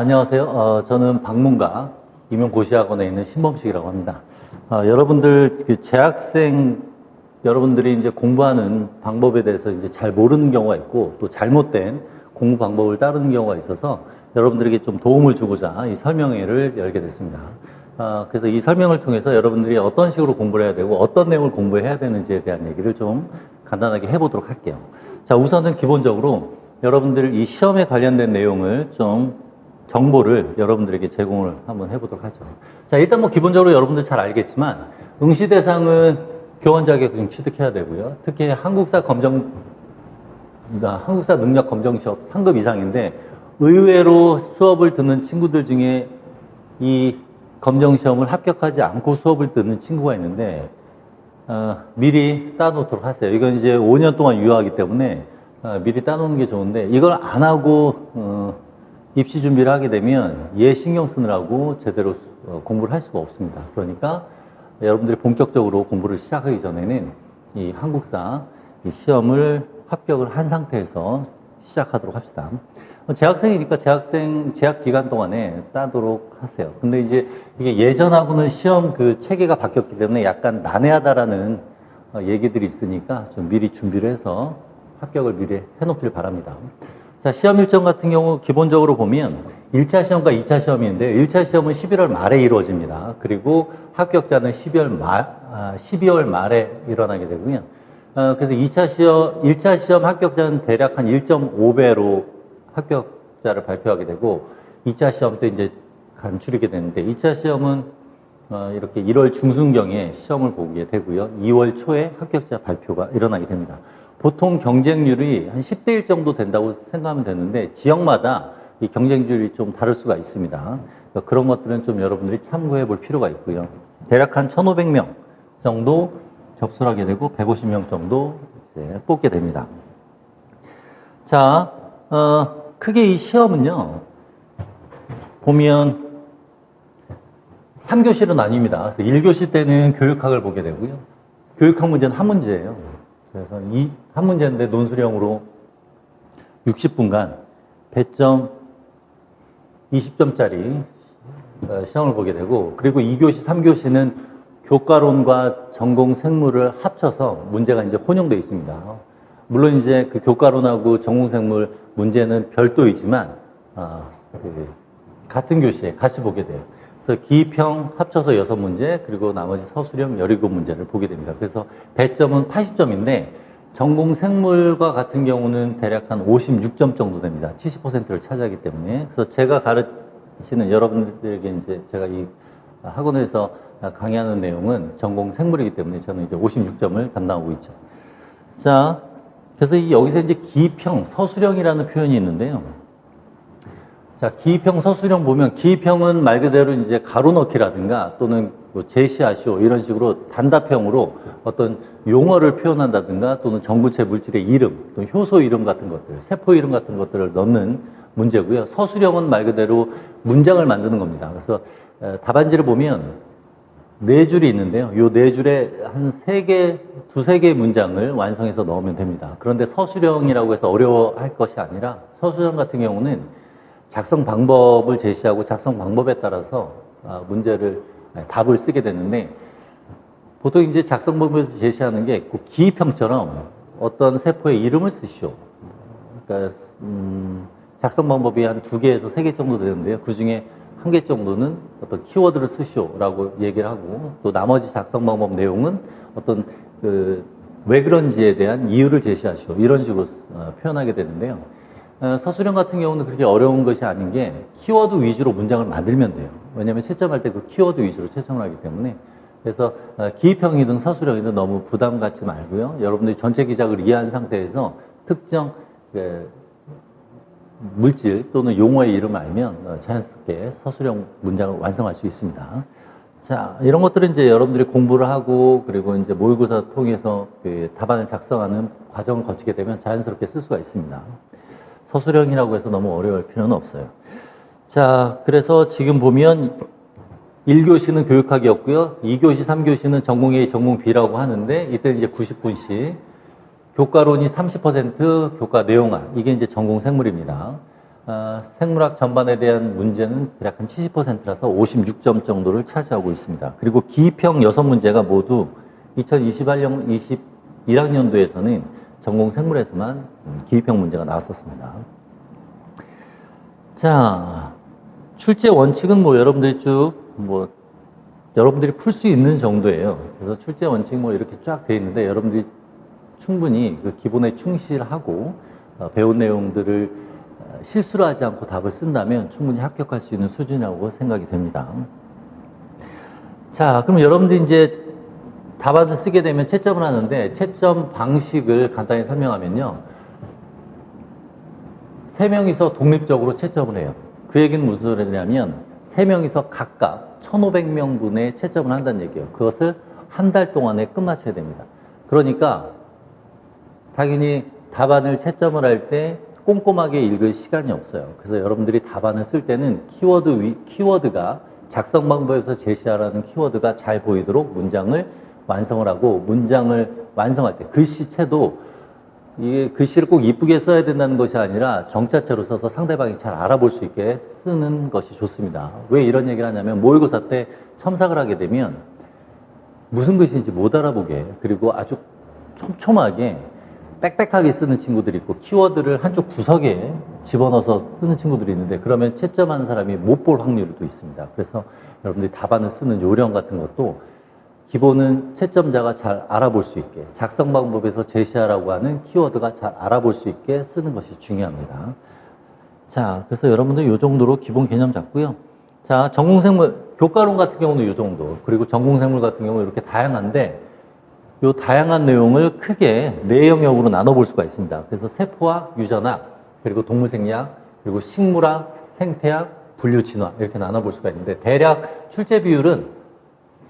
안녕하세요. 저는 방문가 임용고시학원에 있는 신범식이라고 합니다. 여러분들 재학생 여러분들이 이제 공부하는 방법에 대해서 이제 잘 모르는 경우가 있고 또 잘못된 공부 방법을 따르는 경우가 있어서 여러분들에게 좀 도움을 주고자 이 설명회를 열게 됐습니다. 그래서 이 설명을 통해서 여러분들이 어떤 식으로 공부를 해야 되고 어떤 내용을 공부해야 되는지에 대한 얘기를 좀 간단하게 해보도록 할게요. 자, 우선은 기본적으로 여러분들 이 시험에 관련된 내용을 좀 정보를 여러분들에게 제공을 한번 해보도록 하죠. 자, 일단 뭐 기본적으로 여러분들 잘 알겠지만 응시 대상은 교원 자격증 취득해야 되고요. 특히 한국사 능력 검정 시험 상급 이상인데 의외로 수업을 듣는 친구들 중에 이 검정 시험을 합격하지 않고 수업을 듣는 친구가 있는데 미리 따놓도록 하세요. 이건 이제 5년 동안 유효하기 때문에 미리 따놓는 게 좋은데 이걸 안 하고 입시 준비를 하게 되면 얘 신경 쓰느라고 제대로 공부를 할 수가 없습니다. 그러니까 여러분들이 본격적으로 공부를 시작하기 전에는 이 한국사 이 시험을 합격을 한 상태에서 시작하도록 합시다. 재학생이니까 재학 기간 동안에 따도록 하세요. 근데 이제 이게 예전하고는 시험 그 체계가 바뀌었기 때문에 약간 난해하다라는 얘기들이 있으니까 좀 미리 준비를 해서 합격을 미리 해놓길 바랍니다. 자, 시험 일정 같은 경우 기본적으로 보면 1차 시험과 2차 시험인데 1차 시험은 11월 말에 이루어집니다. 그리고 합격자는 12월 말에 일어나게 되고요. 그래서 1차 시험 합격자는 대략 한 1.5배로 합격자를 발표하게 되고 2차 시험 때 이제 간추리게 되는데 2차 시험은 이렇게 1월 중순경에 시험을 보게 되고요. 2월 초에 합격자 발표가 일어나게 됩니다. 보통 경쟁률이 한 10대 1 정도 된다고 생각하면 되는데 지역마다 이 경쟁률이 좀 다를 수가 있습니다. 그러니까 그런 것들은 좀 여러분들이 참고해 볼 필요가 있고요. 대략 한 1,500명 정도 접수를 하게 되고 150명 정도 이제 뽑게 됩니다. 자, 크게 이 시험은요, 보면 3교시로 나뉩니다. 그래서 1교시 때는 교육학을 보게 되고요. 교육학 문제는 한 문제예요. 그래서 이 한 문제인데 논술형으로 60분간 배점 20점짜리 시험을 보게 되고, 그리고 2교시, 3교시는 교과론과 전공 생물을 합쳐서 문제가 이제 혼용되어 있습니다. 물론 이제 그 교과론하고 전공 생물 문제는 별도이지만 같은 교시에 같이 보게 돼요. 그래서 기평 합쳐서 6문제, 그리고 나머지 서술형 17문제를 보게 됩니다. 그래서 배점은 80점인데 전공 생물과 같은 경우는 대략 한 56점 정도 됩니다. 70%를 차지하기 때문에. 그래서 제가 가르치는 여러분들에게 이제 제가 이 학원에서 강의하는 내용은 전공 생물이기 때문에 저는 이제 56점을 담당하고 있죠. 자, 그래서 여기서 이제 기평, 서술형이라는 표현이 있는데요. 자, 기입형, 서술형 보면 기입형은 말 그대로 이제 가로 넣기라든가 또는 뭐 제시하시오 이런 식으로 단답형으로 어떤 용어를 표현한다든가 또는 전구체 물질의 이름, 또는 효소 이름 같은 것들, 세포 이름 같은 것들을 넣는 문제고요. 서술형은 말 그대로 문장을 만드는 겁니다. 그래서 답안지를 보면 4줄이 있는데요. 이 4줄에 한 3개, 2-3개의 문장을 완성해서 넣으면 됩니다. 그런데 서술형이라고 해서 어려워할 것이 아니라 서술형 같은 경우는 작성 방법을 제시하고 작성 방법에 따라서 답을 쓰게 되는데 보통 이제 작성 방법에서 제시하는 게 기입형처럼 어떤 세포의 이름을 쓰시오. 그러니까 작성 방법이 한 2개에서 3개 정도 되는데요. 그 중에 1개 정도는 어떤 키워드를 쓰시오라고 얘기를 하고 또 나머지 작성 방법 내용은 어떤 왜 그런지에 대한 이유를 제시하시오. 이런 식으로 표현하게 되는데요. 서술형 같은 경우는 그렇게 어려운 것이 아닌 게 키워드 위주로 문장을 만들면 돼요. 왜냐하면 채점할 때 그 키워드 위주로 채점을 하기 때문에. 그래서 기입형이든 서술형이든 너무 부담 갖지 말고요. 여러분들이 전체 기작을 이해한 상태에서 특정 물질 또는 용어의 이름을 알면 자연스럽게 서술형 문장을 완성할 수 있습니다. 자, 이런 것들은 이제 여러분들이 공부를 하고 그리고 이제 모의고사 통해서 그 답안을 작성하는 과정을 거치게 되면 자연스럽게 쓸 수가 있습니다. 서술형이라고 해서 너무 어려울 필요는 없어요. 자, 그래서 지금 보면 1교시는 교육학이었고요. 2교시, 3교시는 전공 A, 전공 B라고 하는데 이때 이제 90분씩 교과론이 30%, 교과 내용화 이게 이제 전공 생물입니다. 생물학 전반에 대한 문제는 대략 한 70%라서 56점 정도를 차지하고 있습니다. 그리고 기입형 6문제가 모두 2021학년도에서는 전공 생물에서만 기입형 문제가 나왔었습니다. 자, 출제 원칙은 여러분들이 여러분들이 풀 수 있는 정도예요. 그래서 출제 원칙 이렇게 쫙 돼 있는데 여러분들이 충분히 그 기본에 충실하고 배운 내용들을 실수를 하지 않고 답을 쓴다면 충분히 합격할 수 있는 수준이라고 생각이 됩니다. 자, 그럼 여러분들이 이제 답안을 쓰게 되면 채점을 하는데 채점 방식을 간단히 설명하면요. 3명이서 독립적으로 채점을 해요. 그 얘기는 무슨 소리냐면 3명이서 각각 1,500명분의 채점을 한다는 얘기예요. 그것을 한 달 동안에 끝마쳐야 됩니다. 그러니까 당연히 답안을 채점을 할 때 꼼꼼하게 읽을 시간이 없어요. 그래서 여러분들이 답안을 쓸 때는 키워드가 작성 방법에서 제시하라는 키워드가 잘 보이도록 문장을 완성을 하고 문장을 완성할 때 글씨체도 이게 글씨를 꼭 이쁘게 써야 된다는 것이 아니라 정자체로 써서 상대방이 잘 알아볼 수 있게 쓰는 것이 좋습니다. 왜 이런 얘기를 하냐면 모의고사 때 첨삭을 하게 되면 무슨 글씨인지 못 알아보게 그리고 아주 촘촘하게 빽빽하게 쓰는 친구들이 있고 키워드를 한쪽 구석에 집어넣어서 쓰는 친구들이 있는데 그러면 채점하는 사람이 못 볼 확률도 있습니다. 그래서 여러분들이 답안을 쓰는 요령 같은 것도 기본은 채점자가 잘 알아볼 수 있게 작성 방법에서 제시하라고 하는 키워드가 잘 알아볼 수 있게 쓰는 것이 중요합니다. 자, 그래서 여러분들 이 정도로 기본 개념 잡고요. 자, 전공생물, 교과론 같은 경우는 이 정도, 그리고 전공생물 같은 경우는 이렇게 다양한데 이 다양한 내용을 크게 4영역으로 나눠볼 수가 있습니다. 그래서 세포학, 유전학, 그리고 동물생리학, 그리고 식물학, 생태학, 분류진화 이렇게 나눠볼 수가 있는데 대략 출제 비율은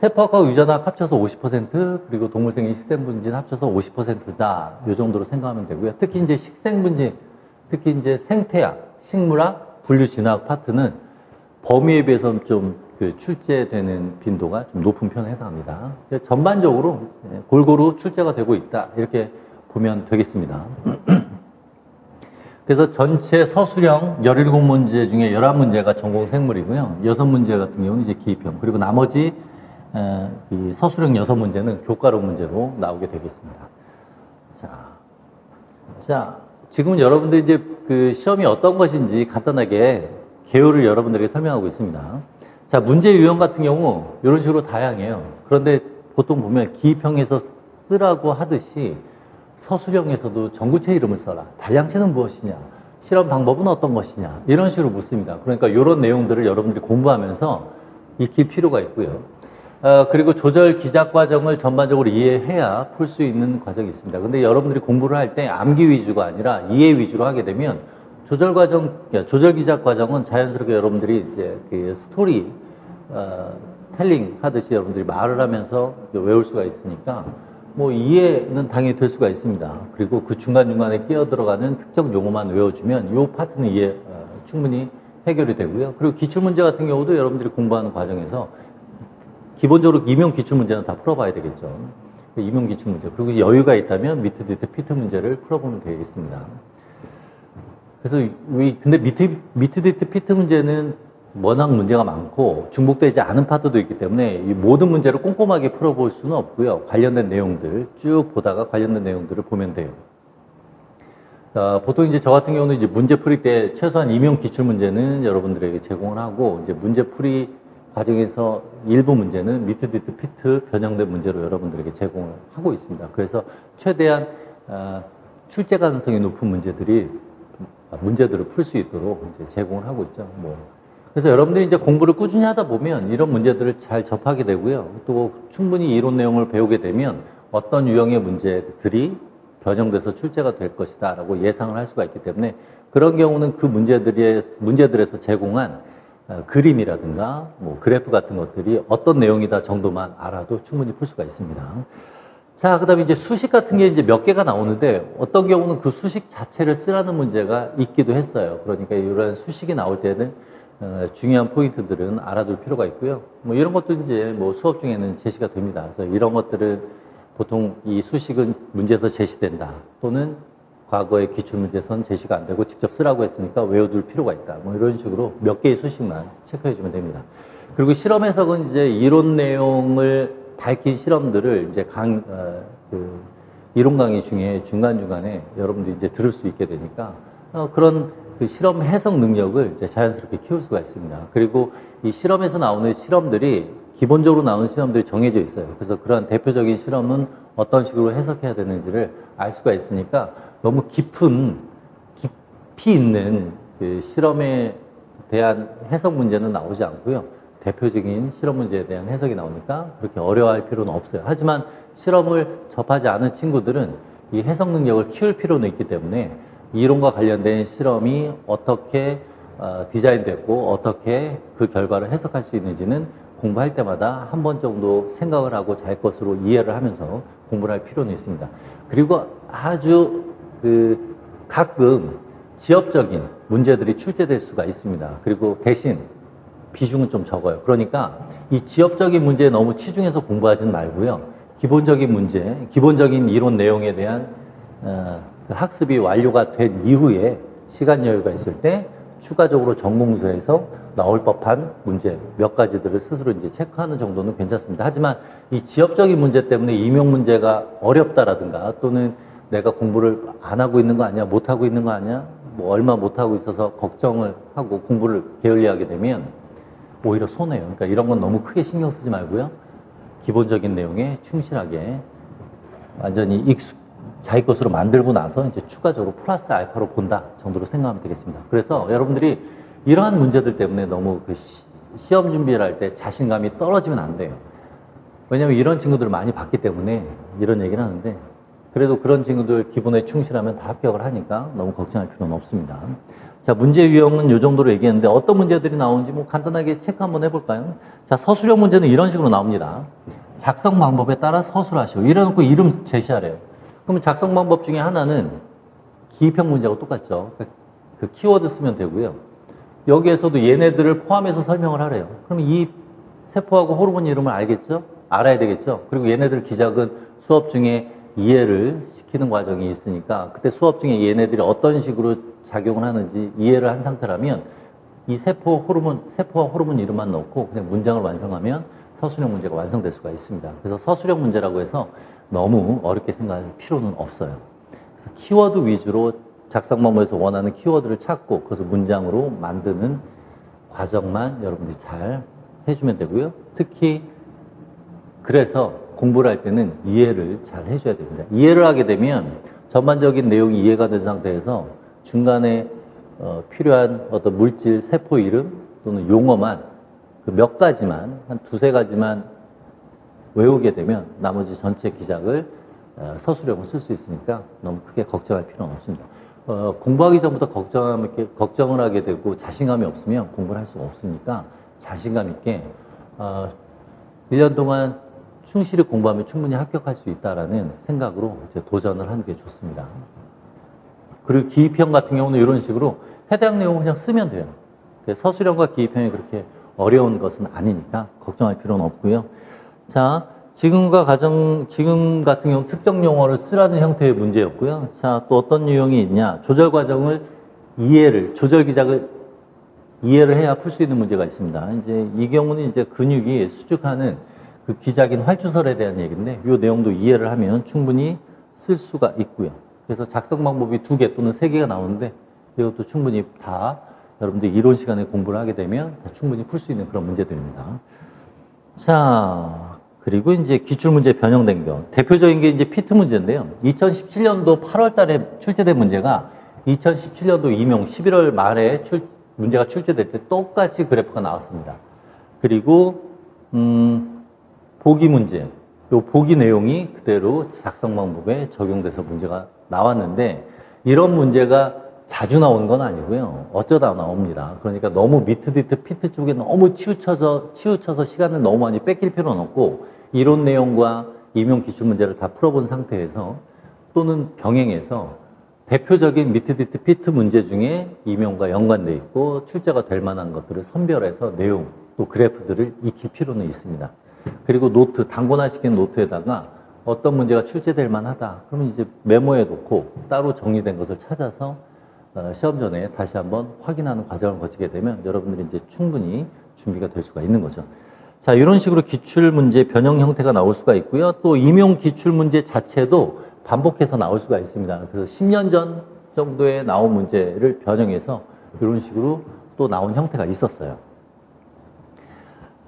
세포학과 유전학 합쳐서 50%, 그리고 동물생리 식생분진 합쳐서 50%다. 이 정도로 생각하면 되고요. 특히 이제 식생분진, 특히 이제 생태학, 식물학, 분류진화학 파트는 범위에 비해서는 좀 출제되는 빈도가 좀 높은 편에 해당합니다. 전반적으로 골고루 출제가 되고 있다. 이렇게 보면 되겠습니다. 그래서 전체 서술형 17문제 중에 11문제가 전공 생물이고요. 6문제 같은 경우는 이제 기입형. 그리고 나머지 이 서술형 6문제는 교과론 문제로 나오게 되겠습니다. 자, 지금 여러분들 이제 그 시험이 어떤 것인지 간단하게 개요를 여러분들에게 설명하고 있습니다. 자, 문제 유형 같은 경우 이런 식으로 다양해요. 그런데 보통 보면 기입형에서 쓰라고 하듯이 서술형에서도 전구체 이름을 써라. 단량체는 무엇이냐? 실험 방법은 어떤 것이냐? 이런 식으로 묻습니다. 그러니까 이런 내용들을 여러분들이 공부하면서 익힐 필요가 있고요. 그리고 조절 기작 과정을 전반적으로 이해해야 풀 수 있는 과정이 있습니다. 근데 여러분들이 공부를 할 때 암기 위주가 아니라 이해 위주로 하게 되면 조절 기작 과정은 자연스럽게 여러분들이 이제 그 스토리, 텔링 하듯이 여러분들이 말을 하면서 외울 수가 있으니까 이해는 당연히 될 수가 있습니다. 그리고 그 중간중간에 끼어 들어가는 특정 용어만 외워주면 이 파트는 이해 충분히 해결이 되고요. 그리고 기출문제 같은 경우도 여러분들이 공부하는 과정에서 기본적으로 임용 기출문제는 다 풀어봐야 되겠죠. 임용 기출문제. 그리고 여유가 있다면 미트, 디트, 피트 문제를 풀어보면 되겠습니다. 그래서 근데 미트, 디트, 피트 문제는 워낙 문제가 많고 중복되지 않은 파트도 있기 때문에 이 모든 문제를 꼼꼼하게 풀어볼 수는 없고요. 관련된 내용들 쭉 보다가 관련된 내용들을 보면 돼요. 보통 이제 저 같은 경우는 이제 문제 풀이 때 최소한 임용 기출 문제는 여러분들에게 제공을 하고 이제 문제 풀이 과정에서 일부 문제는 미트, 디트, 피트 변형된 문제로 여러분들에게 제공을 하고 있습니다. 그래서 최대한 출제 가능성이 높은 문제들을 풀 수 있도록 이제 제공을 하고 있죠. 그래서 여러분들이 이제 공부를 꾸준히 하다 보면 이런 문제들을 잘 접하게 되고요. 또 충분히 이론 내용을 배우게 되면 어떤 유형의 문제들이 변형돼서 출제가 될 것이다 라고 예상을 할 수가 있기 때문에 그런 경우는 그 문제들에서 제공한 그림이라든가 그래프 같은 것들이 어떤 내용이다 정도만 알아도 충분히 풀 수가 있습니다. 자, 그 다음에 이제 수식 같은 게 이제 몇 개가 나오는데 어떤 경우는 그 수식 자체를 쓰라는 문제가 있기도 했어요. 그러니까 이런 수식이 나올 때는 중요한 포인트들은 알아둘 필요가 있고요. 이런 것도 이제 수업 중에는 제시가 됩니다. 그래서 이런 것들은 보통 이 수식은 문제에서 제시된다 또는 과거의 기출문제선 제시가 안 되고 직접 쓰라고 했으니까 외워둘 필요가 있다. 뭐 이런 식으로 몇 개의 수식만 체크해주면 됩니다. 그리고 실험 해석은 이제 이론 내용을 밝힌 실험들을 이제 이론 강의 중에 중간중간에 여러분들이 이제 들을 수 있게 되니까 그런 그 실험 해석 능력을 이제 자연스럽게 키울 수가 있습니다. 그리고 이 실험에서 나오는 실험들이 기본적으로 나오는 실험들이 정해져 있어요. 그래서 그러한 대표적인 실험은 어떤 식으로 해석해야 되는지를 알 수가 있으니까 너무 깊이 있는 그 실험에 대한 해석 문제는 나오지 않고요. 대표적인 실험 문제에 대한 해석이 나오니까 그렇게 어려워할 필요는 없어요. 하지만 실험을 접하지 않은 친구들은 이 해석 능력을 키울 필요는 있기 때문에 이론과 관련된 실험이 어떻게 디자인됐고 어떻게 그 결과를 해석할 수 있는지는 공부할 때마다 한 번 정도 생각을 하고 자기 것으로 이해를 하면서 공부를 할 필요는 있습니다. 그리고 아주 가끔 지역적인 문제들이 출제될 수가 있습니다. 그리고 대신 비중은 좀 적어요. 그러니까 이 지역적인 문제에 너무 치중해서 공부하지는 말고요. 기본적인 문제, 기본적인 이론 내용에 대한 학습이 완료가 된 이후에 시간 여유가 있을 때 추가적으로 전공서에서 나올 법한 문제 몇 가지들을 스스로 이제 체크하는 정도는 괜찮습니다. 하지만 이 지역적인 문제 때문에 임용 문제가 어렵다라든가 또는 내가 공부를 안 하고 있는 거 아니야? 못 하고 있는 거 아니야? 뭐 얼마 못 하고 있어서 걱정을 하고 공부를 게을리하게 되면 오히려 손해요. 그러니까 이런 건 너무 크게 신경 쓰지 말고요. 기본적인 내용에 충실하게 완전히 자기 것으로 만들고 나서 이제 추가적으로 플러스 알파로 본다 정도로 생각하면 되겠습니다. 그래서 여러분들이 이러한 문제들 때문에 너무 그 시험 준비를 할 때 자신감이 떨어지면 안 돼요. 왜냐하면 이런 친구들을 많이 봤기 때문에 이런 얘기를 하는데 그래도 그런 친구들 기본에 충실하면 다 합격을 하니까 너무 걱정할 필요는 없습니다. 자, 문제 유형은 이 정도로 얘기했는데 어떤 문제들이 나오는지 뭐 간단하게 체크 한번 해볼까요? 자, 서술형 문제는 이런 식으로 나옵니다. 작성 방법에 따라 서술하시오. 이래놓고 이름 제시하래요. 그러면 작성 방법 중에 하나는 기입형 문제하고 똑같죠. 그 키워드 쓰면 되고요. 여기에서도 얘네들을 포함해서 설명을 하래요. 그럼 이 세포하고 호르몬 이름을 알아야 되겠죠. 그리고 얘네들 기작은 수업 중에 이해를 시키는 과정이 있으니까 그때 수업 중에 얘네들이 어떤 식으로 작용을 하는지 이해를 한 상태라면 이 세포와 호르몬 이름만 넣고 그냥 문장을 완성하면 서술형 문제가 완성될 수가 있습니다. 그래서 서술형 문제라고 해서 너무 어렵게 생각할 필요는 없어요. 그래서 키워드 위주로 작성 방법에서 원하는 키워드를 찾고 그것을 문장으로 만드는 과정만 여러분들이 잘 해주면 되고요. 특히 그래서 공부를 할 때는 이해를 잘 해줘야 됩니다. 이해를 하게 되면 전반적인 내용이 이해가 된 상태에서 중간에 필요한 어떤 물질, 세포 이름 또는 용어만 그 몇 가지만 한 두세 가지만 외우게 되면 나머지 전체 기작을 서술형을 쓸 수 있으니까 너무 크게 걱정할 필요는 없습니다. 공부하기 전부터 걱정을 하게 되고 자신감이 없으면 공부를 할 수가 없으니까 자신감 있게 1년 동안 충실히 공부하면 충분히 합격할 수 있다라는 생각으로 이제 도전을 하는 게 좋습니다. 그리고 기입형 같은 경우는 이런 식으로 해당 내용을 그냥 쓰면 돼요. 서술형과 기입형이 그렇게 어려운 것은 아니니까 걱정할 필요는 없고요. 자, 지금 같은 경우 특정 용어를 쓰라는 형태의 문제였고요. 자, 또 어떤 유형이 있냐? 조절 과정을 조절 기작을 이해를 해야 풀 수 있는 문제가 있습니다. 이제 이 경우는 이제 근육이 수축하는 그 기작인 활주설에 대한 얘기인데, 이 내용도 이해를 하면 충분히 쓸 수가 있고요. 그래서 작성 방법이 2개 또는 3개가 나오는데, 이것도 충분히 다 여러분들 이론 시간에 공부를 하게 되면 다 충분히 풀 수 있는 그런 문제들입니다. 자, 그리고 이제 기출문제 변형된 경우. 대표적인 게 이제 피트 문제인데요. 2017년도 8월 달에 출제된 문제가 2017년도 임용 11월 말에 문제가 출제될 때 똑같이 그래프가 나왔습니다. 그리고, 보기 문제. 요 보기 내용이 그대로 작성 방법에 적용돼서 문제가 나왔는데, 이런 문제가 자주 나온 건 아니고요. 어쩌다 나옵니다. 그러니까 너무 미트, 디트, 피트 쪽에 너무 치우쳐서 시간을 너무 많이 뺏길 필요는 없고, 이론 내용과 임용 기출 문제를 다 풀어본 상태에서 또는 병행해서 대표적인 미트, 디트, 피트 문제 중에 임용과 연관되어 있고 출제가 될 만한 것들을 선별해서 내용, 또 그래프들을 익힐 필요는 있습니다. 그리고 단권화시킨 노트에다가 어떤 문제가 출제될 만하다. 그러면 이제 메모해 놓고 따로 정리된 것을 찾아서 시험 전에 다시 한번 확인하는 과정을 거치게 되면 여러분들이 이제 충분히 준비가 될 수가 있는 거죠. 자, 이런 식으로 기출문제 변형 형태가 나올 수가 있고요. 또 임용 기출문제 자체도 반복해서 나올 수가 있습니다. 그래서 10년 전 정도에 나온 문제를 변형해서 이런 식으로 또 나온 형태가 있었어요.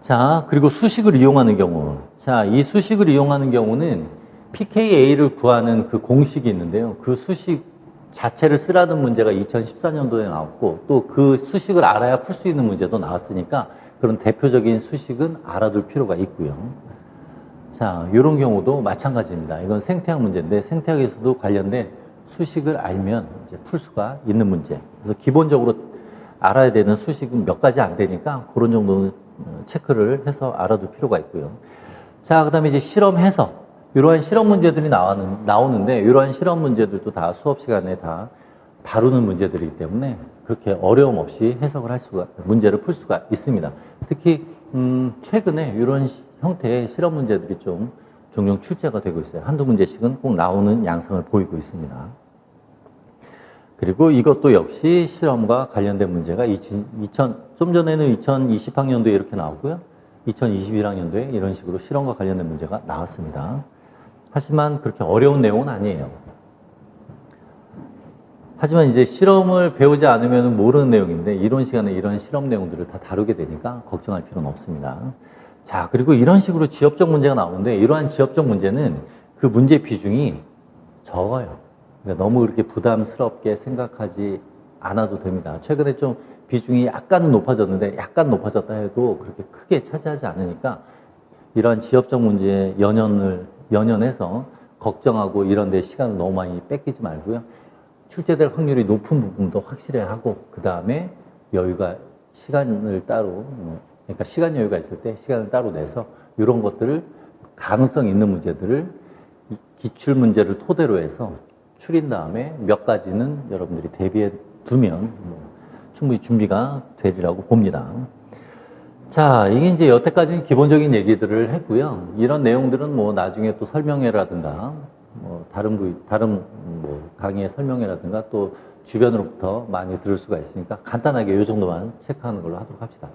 자, 그리고 수식을 이용하는 경우. 자, 이 수식을 이용하는 경우는 pKa를 구하는 그 공식이 있는데요. 그 수식 자체를 쓰라는 문제가 2014년도에 나왔고 또 그 수식을 알아야 풀 수 있는 문제도 나왔으니까 그런 대표적인 수식은 알아둘 필요가 있고요. 자, 이런 경우도 마찬가지입니다. 이건 생태학 문제인데 생태학에서도 관련된 수식을 알면 이제 풀 수가 있는 문제. 그래서 기본적으로 알아야 되는 수식은 몇 가지 안 되니까 그런 정도는 체크를 해서 알아둘 필요가 있고요. 자, 그 다음에 이제 실험 해석. 이러한 실험 문제들이 나오는데 이러한 실험 문제들도 다 수업 시간에 다 다루는 문제들이기 때문에 그렇게 어려움 없이 해석을 할 수가, 문제를 풀 수가 있습니다. 특히 최근에 이런 형태의 실험 문제들이 좀 종종 출제가 되고 있어요. 한두 문제씩은 꼭 나오는 양상을 보이고 있습니다. 그리고 이것도 역시 실험과 관련된 문제가 좀 전에는 2020학년도에 이렇게 나오고요. 2021학년도에 이런 식으로 실험과 관련된 문제가 나왔습니다. 하지만 그렇게 어려운 내용은 아니에요. 하지만 이제 실험을 배우지 않으면 모르는 내용인데 이론 시간에 이런 실험 내용들을 다 다루게 되니까 걱정할 필요는 없습니다. 자, 그리고 이런 식으로 지엽적 문제가 나오는데 이러한 지엽적 문제는 그 문제 비중이 적어요. 그러니까 너무 그렇게 부담스럽게 생각하지 않아도 됩니다. 최근에 좀 비중이 약간 높아졌는데 약간 높아졌다 해도 그렇게 크게 차지하지 않으니까 이러한 지엽적 문제에 연연해서 걱정하고 이런 데 시간을 너무 많이 뺏기지 말고요. 출제될 확률이 높은 부분도 확실히 하고 그 다음에 여유가 시간을 따로 그러니까 시간 여유가 있을 때 시간을 따로 내서 이런 것들을 가능성 있는 문제들을 기출 문제를 토대로 해서 추린 다음에 몇 가지는 여러분들이 대비해 두면 충분히 준비가 되리라고 봅니다. 자, 이게 이제 여태까지는 기본적인 얘기들을 했고요. 이런 내용들은 뭐 나중에 또 설명회라든가 다른 강의의 설명회라든가 또 주변으로부터 많이 들을 수가 있으니까 간단하게 이 정도만 체크하는 걸로 하도록 합시다.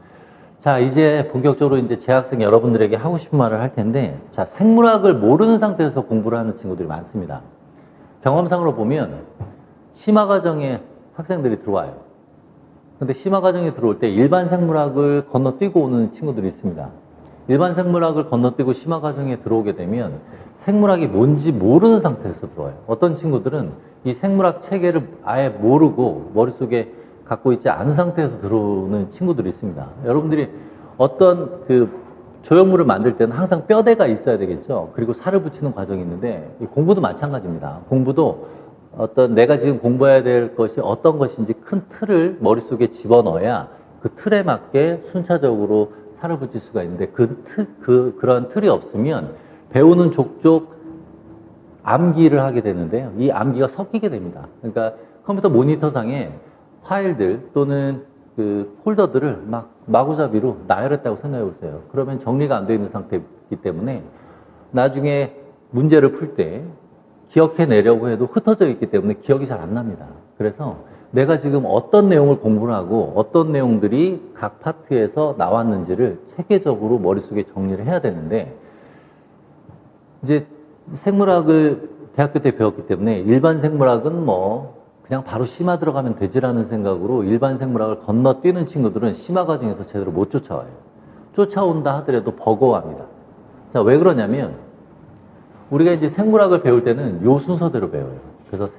자, 이제 본격적으로 이제 재학생 여러분들에게 하고 싶은 말을 할 텐데, 자, 생물학을 모르는 상태에서 공부를 하는 친구들이 많습니다. 경험상으로 보면 심화과정에 학생들이 들어와요. 근데 심화과정에 들어올 때 일반 생물학을 건너뛰고 오는 친구들이 있습니다. 일반 생물학을 건너뛰고 심화과정에 들어오게 되면 생물학이 뭔지 모르는 상태에서 들어와요. 어떤 친구들은 이 생물학 체계를 아예 모르고 머릿속에 갖고 있지 않은 상태에서 들어오는 친구들이 있습니다. 여러분들이 어떤 조형물을 만들 때는 항상 뼈대가 있어야 되겠죠. 그리고 살을 붙이는 과정이 있는데 공부도 마찬가지입니다. 공부도 어떤 내가 지금 공부해야 될 것이 어떤 것인지 큰 틀을 머릿속에 집어넣어야 그 틀에 맞게 순차적으로 살을 붙일 수가 있는데 그런 틀이 없으면 배우는 족족 암기를 하게 되는데요. 이 암기가 섞이게 됩니다. 그러니까 컴퓨터 모니터상에 파일들 또는 그 폴더들을 막 마구잡이로 나열했다고 생각해 보세요. 그러면 정리가 안 되어 있는 상태이기 때문에 나중에 문제를 풀 때 기억해내려고 해도 흩어져 있기 때문에 기억이 잘 안 납니다. 그래서 내가 지금 어떤 내용을 공부를 하고 어떤 내용들이 각 파트에서 나왔는지를 체계적으로 머릿속에 정리를 해야 되는데 이제 생물학을 대학교 때 배웠기 때문에 일반 생물학은 그냥 바로 심화 들어가면 되지라는 생각으로 일반 생물학을 건너뛰는 친구들은 심화 과정에서 제대로 못 쫓아와요. 쫓아온다 하더라도 버거워합니다. 자, 왜 그러냐면 우리가 이제 생물학을 배울 때는 요 순서대로 배워요. 그래서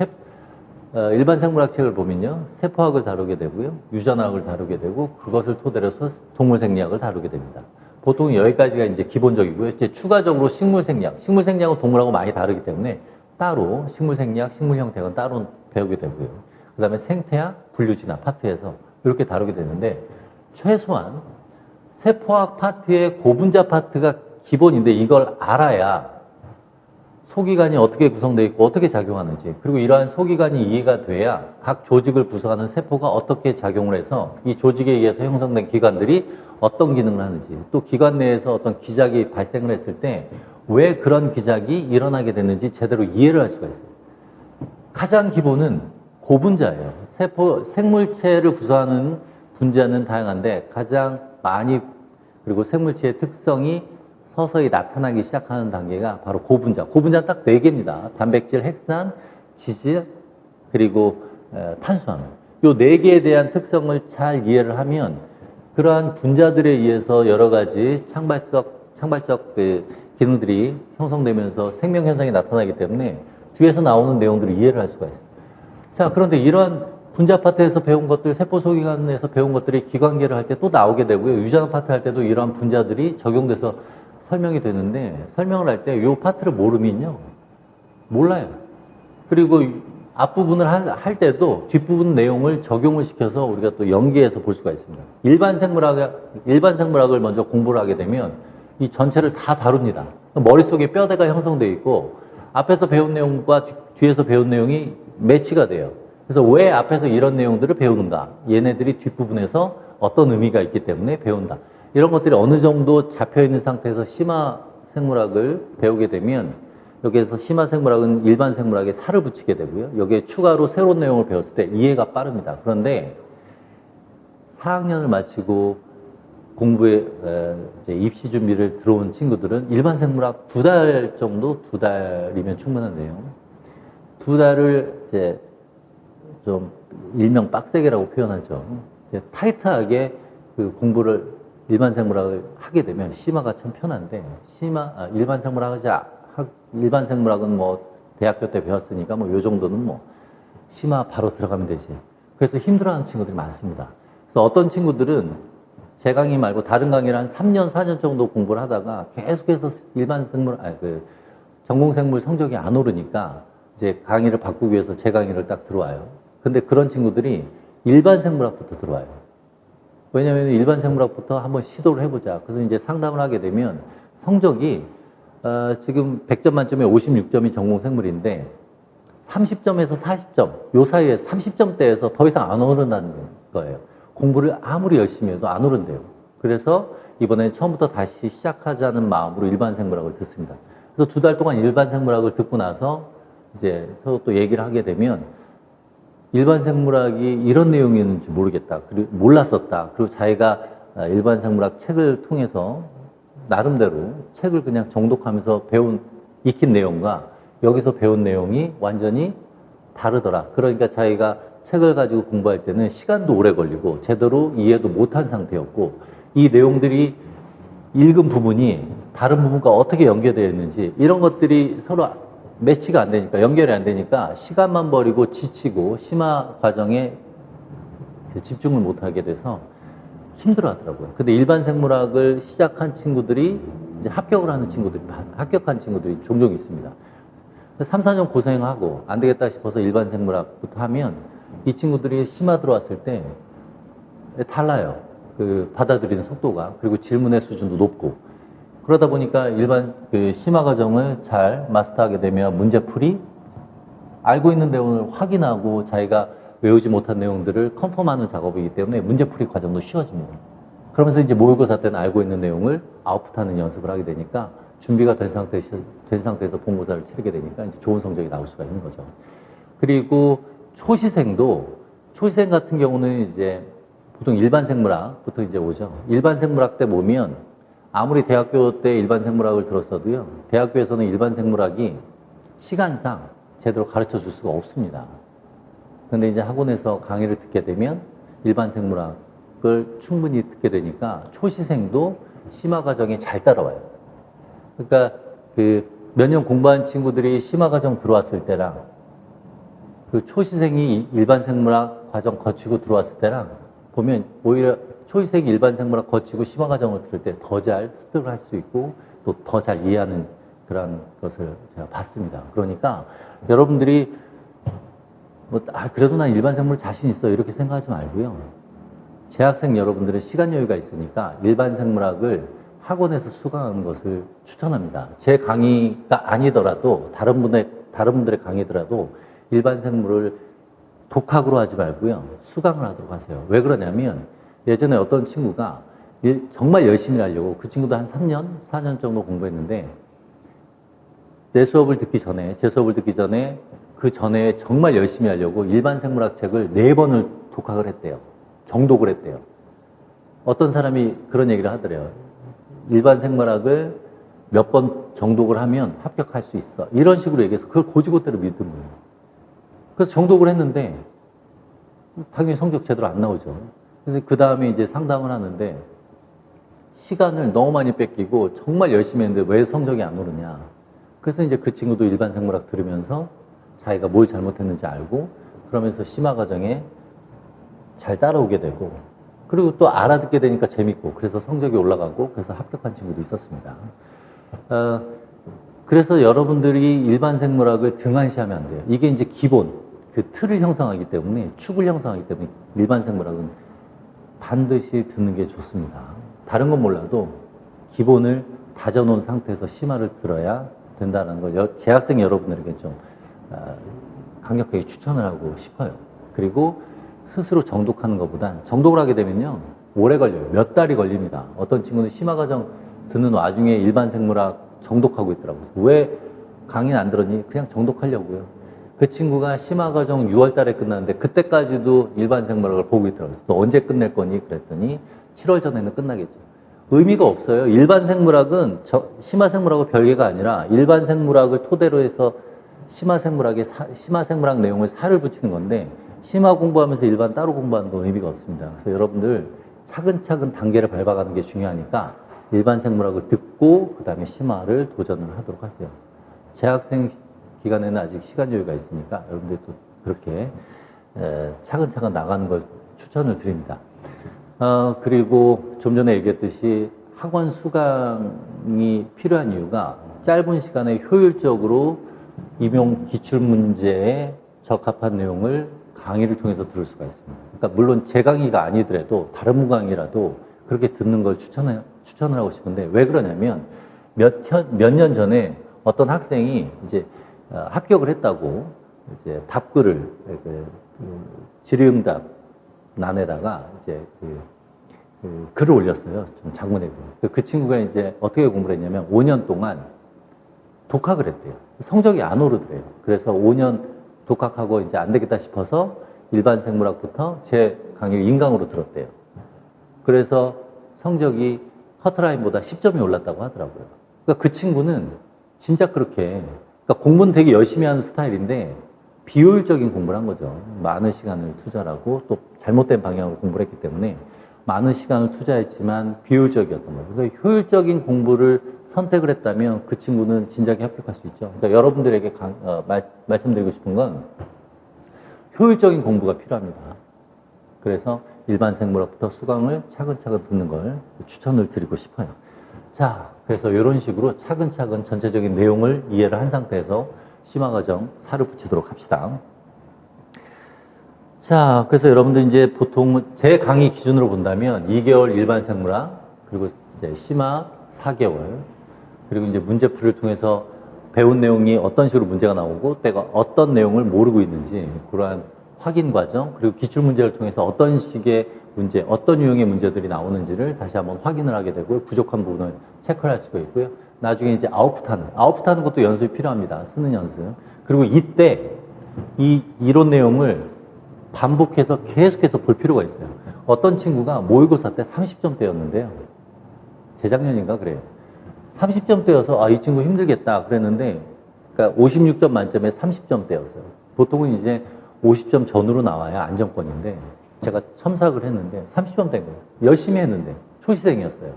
일반 생물학 책을 보면요. 세포학을 다루게 되고요. 유전학을 다루게 되고 그것을 토대로 해서 동물생리학을 다루게 됩니다. 보통 여기까지가 이제 기본적이고요. 이제 추가적으로 식물생리학. 식물생리학은 동물하고 많이 다르기 때문에 따로 식물생리학, 식물형태학은 따로 배우게 되고요. 그 다음에 생태학, 분류진학 파트에서 이렇게 다루게 되는데 최소한 세포학 파트의 고분자 파트가 기본인데 이걸 알아야 소기관이 어떻게 구성되어 있고 어떻게 작용하는지, 그리고 이러한 소기관이 이해가 돼야 각 조직을 구성하는 세포가 어떻게 작용을 해서 이 조직에 의해서 형성된 기관들이 어떤 기능을 하는지, 또 기관 내에서 어떤 기작이 발생을 했을 때 왜 그런 기작이 일어나게 됐는지 제대로 이해를 할 수가 있어요. 가장 기본은 고분자예요. 생물체를 구성하는 분자는 다양한데 가장 많이, 그리고 생물체의 특성이 서서히 나타나기 시작하는 단계가 바로 고분자. 고분자는 딱 4개입니다. 단백질, 핵산, 지질, 그리고 탄수화물. 요 4개에 대한 특성을 잘 이해를 하면 그러한 분자들에 의해서 여러 가지 창발적 기능들이 형성되면서 생명 현상이 나타나기 때문에 뒤에서 나오는 내용들을 이해를 할 수가 있어요. 자, 그런데 이러한 분자 파트에서 배운 것들, 세포 소기관에서 배운 것들이 기관계를 할 때 또 나오게 되고요. 유전학 파트 할 때도 이러한 분자들이 적용돼서 설명이 되는데, 설명을 할 때 이 파트를 모르면요, 몰라요. 그리고 앞부분을 할 때도 뒷부분 내용을 적용을 시켜서 우리가 또 연계해서 볼 수가 있습니다. 일반 생물학을 먼저 공부를 하게 되면 이 전체를 다 다룹니다. 머릿속에 뼈대가 형성되어 있고 앞에서 배운 내용과 뒤에서 배운 내용이 매치가 돼요. 그래서 왜 앞에서 이런 내용들을 배우는가? 얘네들이 뒷부분에서 어떤 의미가 있기 때문에 배운다. 이런 것들이 어느 정도 잡혀있는 상태에서 심화 생물학을 배우게 되면, 여기에서 심화 생물학은 일반 생물학에 살을 붙이게 되고요. 여기에 추가로 새로운 내용을 배웠을 때 이해가 빠릅니다. 그런데 4학년을 마치고 공부에 이제 입시 준비를 들어온 친구들은 일반 생물학 2달 정도, 2달이면 충분한데요. 2달을 이제 좀 일명 빡세게라고 표현하죠. 이제 타이트하게 그 공부를 일반 생물학을 하게 되면 심화가 참 편한데, 일반 생물학은 뭐 대학교 때 배웠으니까 뭐 요 정도는 뭐 심화 바로 들어가면 되지. 그래서 힘들어하는 친구들이 많습니다. 그래서 어떤 친구들은 제 강의 말고 다른 강의를 한 3년, 4년 정도 공부를 하다가 계속해서 전공생물 성적이 안 오르니까 이제 강의를 바꾸기 위해서 제 강의를 딱 들어와요. 근데 그런 친구들이 일반 생물학부터 들어와요. 왜냐하면 일반 생물학부터 한번 시도를 해보자. 그래서 이제 상담을 하게 되면 성적이 지금 100점 만점에 56점이 전공생물인데 30점에서 40점, 요 사이에 30점대에서 더 이상 안 오른다는 거예요. 공부를 아무리 열심히 해도 안 오른대요. 그래서 이번에 처음부터 다시 시작하자는 마음으로 일반 생물학을 듣습니다. 그래서 2달 동안 일반 생물학을 듣고 나서 이제 서로 또 얘기를 하게 되면 일반 생물학이 이런 내용이었는지 모르겠다. 그리고 몰랐었다. 그리고 자기가 일반 생물학 책을 통해서 나름대로 책을 그냥 정독하면서 익힌 내용과 여기서 배운 내용이 완전히 다르더라. 그러니까 자기가 책을 가지고 공부할 때는 시간도 오래 걸리고 제대로 이해도 못한 상태였고, 이 내용들이 읽은 부분이 다른 부분과 어떻게 연결되어 있는지 이런 것들이 서로 매치가 안 되니까, 연결이 안 되니까 시간만 버리고 지치고 심화 과정에 집중을 못하게 돼서 힘들어 하더라고요. 근데 일반 생물학을 시작한 친구들이 이제 합격한 친구들이 종종 있습니다. 3, 4년 고생하고 안 되겠다 싶어서 일반 생물학부터 하면 이 친구들이 심화 들어왔을 때 달라요. 그 받아들이는 속도가. 그리고 질문의 수준도 높고. 그러다 보니까 일반 그 심화 과정을 잘 마스터하게 되면 문제풀이, 알고 있는 내용을 확인하고 자기가 외우지 못한 내용들을 컨펌하는 작업이기 때문에 문제풀이 과정도 쉬워집니다. 그러면서 이제 모의고사 때는 알고 있는 내용을 아웃풋하는 연습을 하게 되니까 준비가 된 상태에서 본고사를 치르게 되니까 이제 좋은 성적이 나올 수가 있는 거죠. 그리고 초시생 같은 경우는 이제 보통 일반 생물학부터 이제 오죠. 일반 생물학 때 보면 아무리 대학교 때 일반 생물학을 들었어도요, 대학교에서는 일반 생물학이 시간상 제대로 가르쳐 줄 수가 없습니다. 근데 이제 학원에서 강의를 듣게 되면 일반 생물학을 충분히 듣게 되니까 초시생도 심화 과정에 잘 따라와요. 그러니까 그 몇 년 공부한 친구들이 심화 과정 들어왔을 때랑 그 초시생이 일반 생물학 과정 거치고 들어왔을 때랑 보면 오히려 초시생이 일반 생물학 거치고 심화 과정을 들을 때 더 잘 습득을 할 수 있고 또 더 잘 이해하는 그런 것을 제가 봤습니다. 그러니까 여러분들이 그래도 난 일반 생물 자신 있어 이렇게 생각하지 말고요. 재학생 여러분들은 시간 여유가 있으니까 일반 생물학을 학원에서 수강하는 것을 추천합니다. 제 강의가 아니더라도 다른 분들의 강의더라도 일반 생물을 독학으로 하지 말고요. 수강을 하도록 하세요. 왜 그러냐면 예전에 어떤 친구가 정말 열심히 하려고 그 친구도 한 3년, 4년 정도 공부했는데 제 수업을 듣기 전에 그 전에 정말 열심히 하려고 일반 생물학 책을 4번을 독학을 했대요. 정독을 했대요. 어떤 사람이 그런 얘기를 하더래요. 일반 생물학을 몇 번 정독을 하면 합격할 수 있어. 이런 식으로 얘기해서 그걸 고지고대로 믿은 거예요. 그래서 정독을 했는데 당연히 성적 제대로 안 나오죠. 그래서 그 다음에 이제 상담을 하는데 시간을 너무 많이 뺏기고 정말 열심히 했는데 왜 성적이 안 오르냐. 그래서 이제 그 친구도 일반 생물학 들으면서 자기가 뭘 잘못했는지 알고 그러면서 심화 과정에 잘 따라오게 되고 그리고 또 알아듣게 되니까 재밌고 그래서 성적이 올라가고 그래서 합격한 친구도 있었습니다. 그래서 여러분들이 일반 생물학을 등한시하면 안 돼요. 이게 이제 기본, 그 틀을 형성하기 때문에, 축을 형성하기 때문에 일반 생물학은 반드시 듣는 게 좋습니다. 다른 건 몰라도 기본을 다져놓은 상태에서 심화를 들어야 된다는 걸 재학생 여러분들에게 좀 강력하게 추천을 하고 싶어요. 그리고 스스로 정독하는 것보단 정독을 하게 되면요 오래 걸려요. 몇 달이 걸립니다. 어떤 친구는 심화과정 듣는 와중에 일반 생물학 정독하고 있더라고요. 왜 강의는 안 들었니? 그냥 정독하려고요. 그 친구가 심화과정 6월 달에 끝났는데 그때까지도 일반 생물학을 보고 있더라고요. 또 언제 끝낼 거니? 그랬더니 7월 전에는 끝나겠죠. 의미가 없어요. 일반 생물학은 심화 생물학과 별개가 아니라 일반 생물학을 토대로 해서 심화 생물학 내용을 살을 붙이는 건데 심화 공부하면서 일반 따로 공부하는 건 의미가 없습니다. 그래서 여러분들 차근차근 단계를 밟아가는 게 중요하니까 일반 생물학을 듣고 그 다음에 심화를 도전을 하도록 하세요. 재학생 기간에는 아직 시간 여유가 있으니까 여러분들도 그렇게 차근차근 나가는 걸 추천을 드립니다. 그리고 좀 전에 얘기했듯이 학원 수강이 필요한 이유가 짧은 시간에 효율적으로 임용 기출문제에 적합한 내용을 강의를 통해서 들을 수가 있습니다. 그러니까 물론 제 강의가 아니더라도 다른 분 강의라도 그렇게 듣는 걸 추천을 하고 싶은데 왜 그러냐면 몇 년 전에 어떤 학생이 이제 합격을 했다고 이제 답글을 질의응답 난에다가 이제 글을 올렸어요. 좀 장문의 글. 그 친구가 이제 어떻게 공부를 했냐면 5년 동안 독학을 했대요. 성적이 안 오르더래요. 그래서 5년 독학하고 이제 안 되겠다 싶어서 일반 생물학부터 제 강의를 인강으로 들었대요. 그래서 성적이 커트라인보다 10점이 올랐다고 하더라고요. 그러니까 그 친구는 진짜 그렇게, 그러니까 공부는 되게 열심히 하는 스타일인데 비효율적인 공부를 한 거죠. 많은 시간을 투자를 하고 또 잘못된 방향으로 공부를 했기 때문에 많은 시간을 투자했지만 비효율적이었던 거예요. 그러니까 효율적인 공부를 선택을 했다면 그 친구는 진작에 합격할 수 있죠. 그러니까 여러분들에게 말씀드리고 싶은 건 효율적인 공부가 필요합니다. 그래서 일반 생물학부터 수강을 차근차근 듣는 걸 추천을 드리고 싶어요. 자, 그래서 이런 식으로 차근차근 전체적인 내용을 이해를 한 상태에서 심화과정 살을 붙이도록 합시다. 자, 그래서 여러분들 이제 보통 제 강의 기준으로 본다면 2개월 일반 생물학, 그리고 이제 심화 4개월, 그리고 이제 문제풀이를 통해서 배운 내용이 어떤 식으로 문제가 나오고 때가 어떤 내용을 모르고 있는지 그러한 확인 과정, 그리고 기출 문제를 통해서 어떤 식의 문제, 어떤 유형의 문제들이 나오는지를 다시 한번 확인을 하게 되고 부족한 부분을 체크를 할 수가 있고요. 나중에 이제 아웃풋하는 것도 연습이 필요합니다. 쓰는 연습. 그리고 이때 이 이론 내용을 반복해서 계속해서 볼 필요가 있어요. 어떤 친구가 모의고사 때 30점대였는데요. 재작년인가 그래요. 30점대여서 아, 이 친구 힘들겠다 그랬는데 그러니까 56점 만점에 30점대였어요. 보통은 이제 50점 전후로 나와야 안정권인데 제가 첨삭을 했는데 30점 된 거예요. 열심히 했는데 초시생이었어요.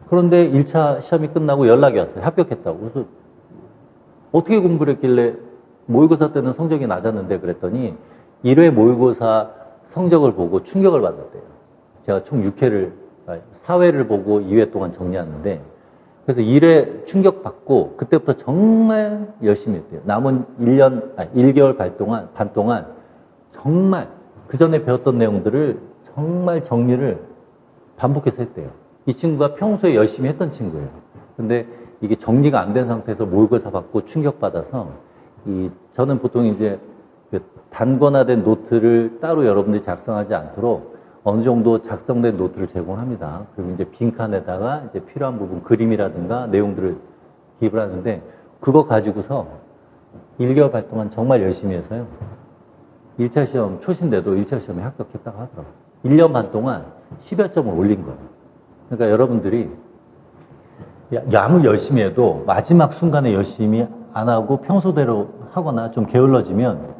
그런데 1차 시험이 끝나고 연락이 왔어요. 합격했다고. 그래서 어떻게 공부를 했길래 모의고사 때는 성적이 낮았는데 그랬더니 1회 모의고사 성적을 보고 충격을 받았대요. 제가 총 4회를 보고 2회 동안 정리하는데 그래서 1회 충격받고 그때부터 정말 열심히 했대요. 남은 1개월 반 동안 정말 그 전에 배웠던 내용들을 정말 정리를 반복해서 했대요. 이 친구가 평소에 열심히 했던 친구예요. 근데 이게 정리가 안 된 상태에서 모의고사 받고 충격받아서 저는 보통 이제 그 단권화된 노트를 따로 여러분들이 작성하지 않도록 어느 정도 작성된 노트를 제공합니다. 그리고 이제 빈칸에다가 이제 필요한 부분 그림이라든가 내용들을 기입을 하는데 그거 가지고서 1개월 반 동안 정말 열심히 해서요. 1차 시험 초신데도 1차 시험에 합격했다고 하더라고요. 1년 반 동안 10여 점을 올린 거예요. 그러니까 여러분들이 아무리 열심히 해도 마지막 순간에 열심히 안 하고 평소대로 하거나 좀 게을러지면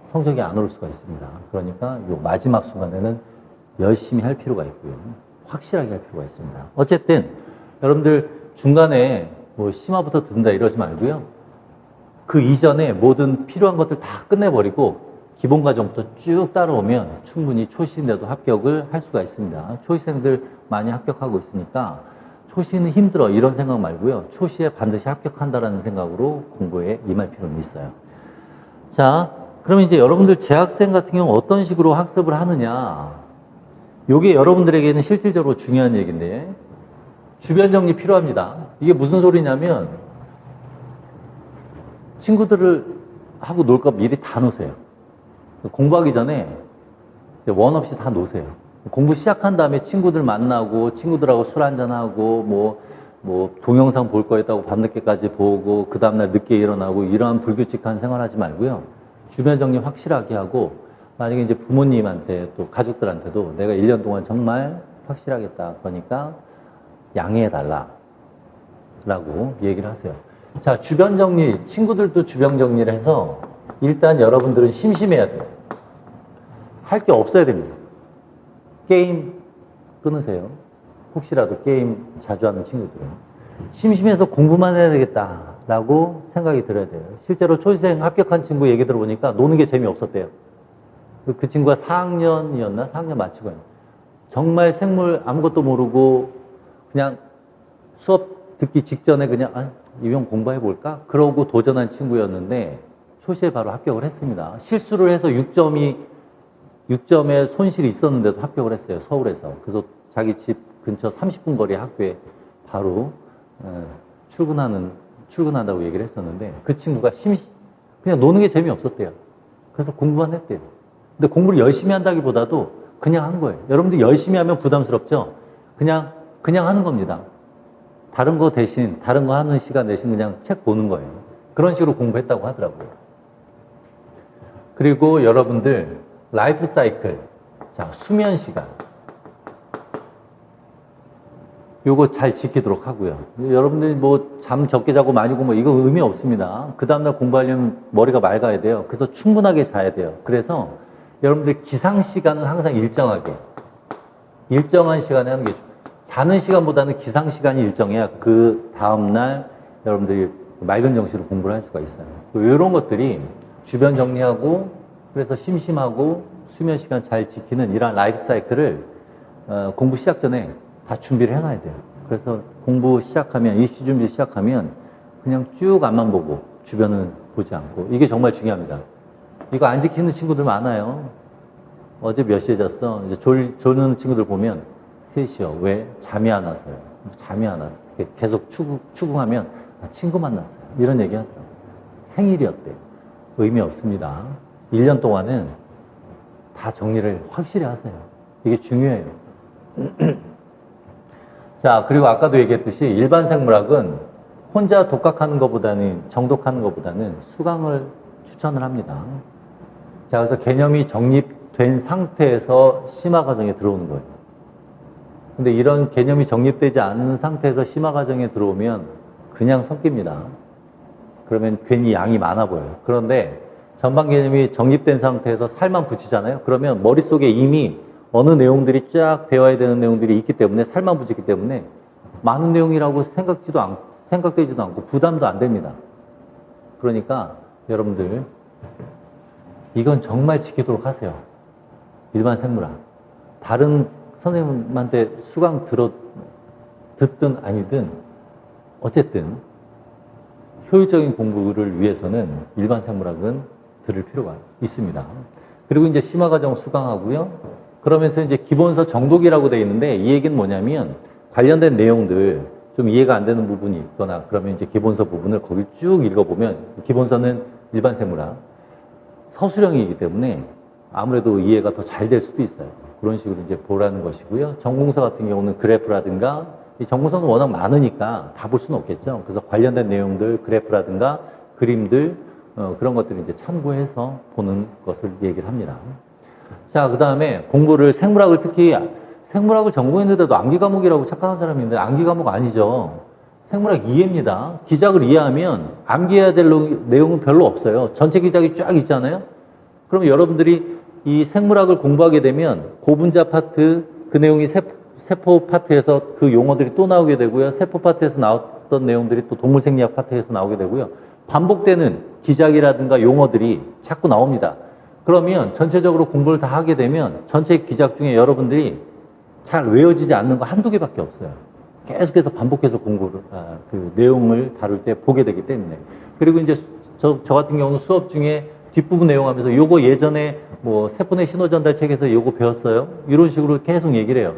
성적이 안 오를 수가 있습니다. 그러니까 요 마지막 순간에는 열심히 할 필요가 있고요. 확실하게 할 필요가 있습니다. 어쨌든 여러분들 중간에 뭐 심화부터 듣는다 이러지 말고요. 그 이전에 모든 필요한 것들 다 끝내버리고 기본 과정부터 쭉 따라오면 충분히 초시인데도 합격을 할 수가 있습니다. 초시생들 많이 합격하고 있으니까 초시는 힘들어 이런 생각 말고요. 초시에 반드시 합격한다라는 생각으로 공부에 임할 필요는 있어요. 자, 그러면 이제 여러분들 재학생 같은 경우 어떤 식으로 학습을 하느냐. 요게 여러분들에게는 실질적으로 중요한 얘기인데 주변 정리 필요합니다. 이게 무슨 소리냐면 친구들을 하고 놀 거 미리 다 놓으세요. 공부하기 전에 원 없이 다 놓으세요. 공부 시작한 다음에 친구들 만나고 친구들하고 술 한잔하고 뭐 동영상 볼 거 있다고 밤늦게까지 보고 그 다음날 늦게 일어나고 이러한 불규칙한 생활하지 말고요. 주변 정리 확실하게 하고 만약에 이제 부모님한테 또 가족들한테도 내가 1년 동안 정말 확실하겠다. 그러니까 양해해달라. 라고 얘기를 하세요. 자, 주변 정리, 친구들도 주변 정리를 해서 일단 여러분들은 심심해야 돼요. 할 게 없어야 됩니다. 게임 끊으세요. 혹시라도 게임 자주 하는 친구들은. 심심해서 공부만 해야 되겠다라고 생각이 들어야 돼요. 실제로 초시생 합격한 친구 얘기 들어보니까 노는 게 재미없었대요. 그 친구가 4학년이었나? 4학년 마치고요. 정말 생물 아무것도 모르고 그냥 수업 듣기 직전에 그냥 이번 공부해 볼까? 그러고 도전한 친구였는데 초시에 바로 합격을 했습니다. 실수를 해서 6점의 손실이 있었는데도 합격을 했어요. 서울에서. 그래서 자기 집 근처 30분 거리 학교에 바로 출근한다고 얘기를 했었는데 그 친구가 그냥 노는 게 재미없었대요. 그래서 공부만 했대요. 근데 공부를 열심히 한다기보다도 그냥 한 거예요. 여러분들 열심히 하면 부담스럽죠? 그냥 하는 겁니다. 다른 거 하는 시간 대신 그냥 책 보는 거예요. 그런 식으로 공부했다고 하더라고요. 그리고 여러분들 라이프 사이클. 자, 수면 시간. 요거 잘 지키도록 하고요. 여러분들이 뭐 잠 적게 자고 많이 자고 뭐 이거 의미 없습니다. 그 다음날 공부하려면 머리가 맑아야 돼요. 그래서 충분하게 자야 돼요. 그래서 여러분들 기상 시간은 항상 일정한 시간에 하는 게 좋아요. 자는 시간보다는 기상 시간이 일정해야 그 다음날 여러분들이 맑은 정신으로 공부를 할 수가 있어요. 이런 것들이 주변 정리하고 그래서 심심하고 수면 시간 잘 지키는 이러한 라이프 사이클을 공부 시작 전에 다 준비를 해놔야 돼요. 그래서 공부 시작하면, 입시 준비 시작하면 그냥 쭉 앞만 보고 주변은 보지 않고 이게 정말 중요합니다. 이거 안 지키는 친구들 많아요. 어제 몇 시에 잤어? 이제 졸는 친구들 보면 3시요. 왜? 잠이 안 와서요. 잠이 안 와. 계속 추궁하면 친구 만났어요. 이런 얘기 하더라고요. 생일이었대요. 의미 없습니다. 1년 동안은 다 정리를 확실히 하세요. 이게 중요해요. 자, 그리고 아까도 얘기했듯이 일반 생물학은 혼자 독학하는 것보다는, 정독하는 것보다는 수강을 추천을 합니다. 자, 그래서 개념이 정립된 상태에서 심화 과정에 들어오는 거예요. 근데 이런 개념이 정립되지 않는 상태에서 심화 과정에 들어오면 그냥 섞입니다. 그러면 괜히 양이 많아 보여요. 그런데 전반 개념이 정립된 상태에서 살만 붙이잖아요. 그러면 머릿속에 이미 어느 내용들이 쫙 배워야 되는 내용들이 있기 때문에 살만 붙이기 때문에 많은 내용이라고 생각되지도 않고 부담도 안 됩니다. 그러니까 여러분들 이건 정말 지키도록 하세요. 일반 생물학. 다른 선생님한테 수강 듣든 아니든 어쨌든 효율적인 공부를 위해서는 일반 생물학은 들을 필요가 있습니다. 그리고 이제 심화과정 수강하고요. 그러면서 이제 기본서 정독이라고 되어 있는데 이 얘기는 뭐냐면 관련된 내용들 좀 이해가 안 되는 부분이 있거나 그러면 이제 기본서 부분을 거기 쭉 읽어보면 기본서는 일반 생물학, 서술형이기 때문에 아무래도 이해가 더 잘 될 수도 있어요. 그런 식으로 이제 보라는 것이고요. 전공서 같은 경우는 그래프라든가 이 전공서는 워낙 많으니까 다 볼 수는 없겠죠. 그래서 관련된 내용들, 그래프라든가 그림들 그런 것들을 이제 참고해서 보는 것을 얘기를 합니다. 자, 그 다음에 공부를 생물학을 특히 생물학을 전공했는데도 암기 과목이라고 착각하는 사람이 있는데 암기 과목 아니죠. 생물학 이해입니다. 기작을 이해하면 암기해야 될 내용은 별로 없어요. 전체 기작이 쫙 있잖아요. 그럼 여러분들이 이 생물학을 공부하게 되면 고분자 파트 그 내용이 세포 파트에서 그 용어들이 또 나오게 되고요. 세포 파트에서 나왔던 내용들이 또 동물생리학 파트에서 나오게 되고요. 반복되는 기작이라든가 용어들이 자꾸 나옵니다. 그러면 전체적으로 공부를 다 하게 되면 전체 기작 중에 여러분들이 잘 외워지지 않는 거 한두 개밖에 없어요. 계속해서 반복해서 공부를, 그 내용을 다룰 때 보게 되기 때문에. 그리고 이제 저 같은 경우는 수업 중에 뒷부분 내용 하면서 요거 예전에 뭐 세포내 신호전달 책에서 요거 배웠어요. 이런 식으로 계속 얘기를 해요.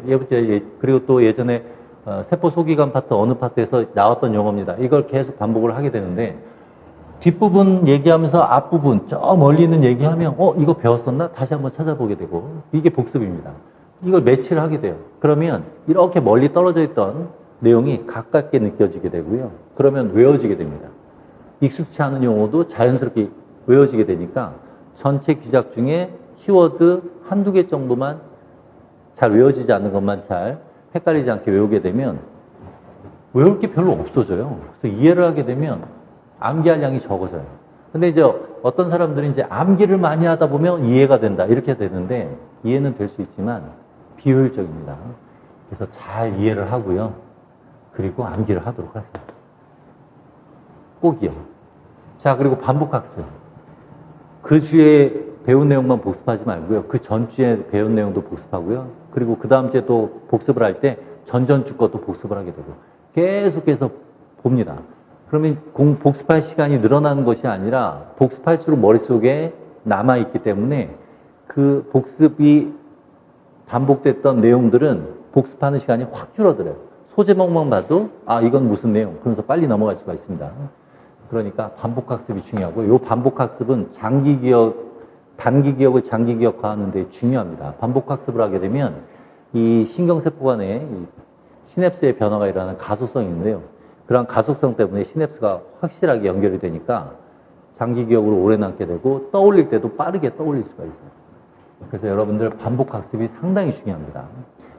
그리고 또 예전에 세포 소기관 파트 어느 파트에서 나왔던 용어입니다. 이걸 계속 반복을 하게 되는데 뒷부분 얘기하면서 앞부분 저 멀리 있는 얘기하면 이거 배웠었나? 다시 한번 찾아보게 되고 이게 복습입니다. 이걸 매치를 하게 돼요. 그러면 이렇게 멀리 떨어져 있던 내용이 가깝게 느껴지게 되고요. 그러면 외워지게 됩니다. 익숙치 않은 용어도 자연스럽게 외워지게 되니까 전체 기작 중에 키워드 한두 개 정도만 잘 외워지지 않는 것만 잘 헷갈리지 않게 외우게 되면 외울 게 별로 없어져요. 그래서 이해를 하게 되면 암기할 양이 적어져요. 근데 이제 어떤 사람들은 이제 암기를 많이 하다 보면 이해가 된다. 이렇게 되는데 이해는 될 수 있지만 비효율적입니다. 그래서 잘 이해를 하고요. 그리고 암기를 하도록 하세요. 꼭이요. 자, 그리고 반복학습. 그 주에 배운 내용만 복습하지 말고요. 그 전주에 배운 내용도 복습하고요. 그리고 그 다음 주에 또 복습을 할 때 전전주 것도 복습을 하게 되고 계속해서 봅니다. 그러면 복습할 시간이 늘어나는 것이 아니라 복습할수록 머릿속에 남아있기 때문에 그 복습이 반복됐던 내용들은 복습하는 시간이 확 줄어들어요. 소제목만 봐도 이건 무슨 내용 그러면서 빨리 넘어갈 수가 있습니다. 그러니까 반복학습이 중요하고 이 반복학습은 장기 기억, 단기 기억을 장기 기억화하는 데 중요합니다. 반복학습을 하게 되면 이 신경세포 간에 이 시냅스의 변화가 일어나는 가소성이 있는데요. 그런 가속성 때문에 시냅스가 확실하게 연결이 되니까 장기 기억으로 오래 남게 되고 떠올릴 때도 빠르게 떠올릴 수가 있어요. 그래서 여러분들 반복학습이 상당히 중요합니다.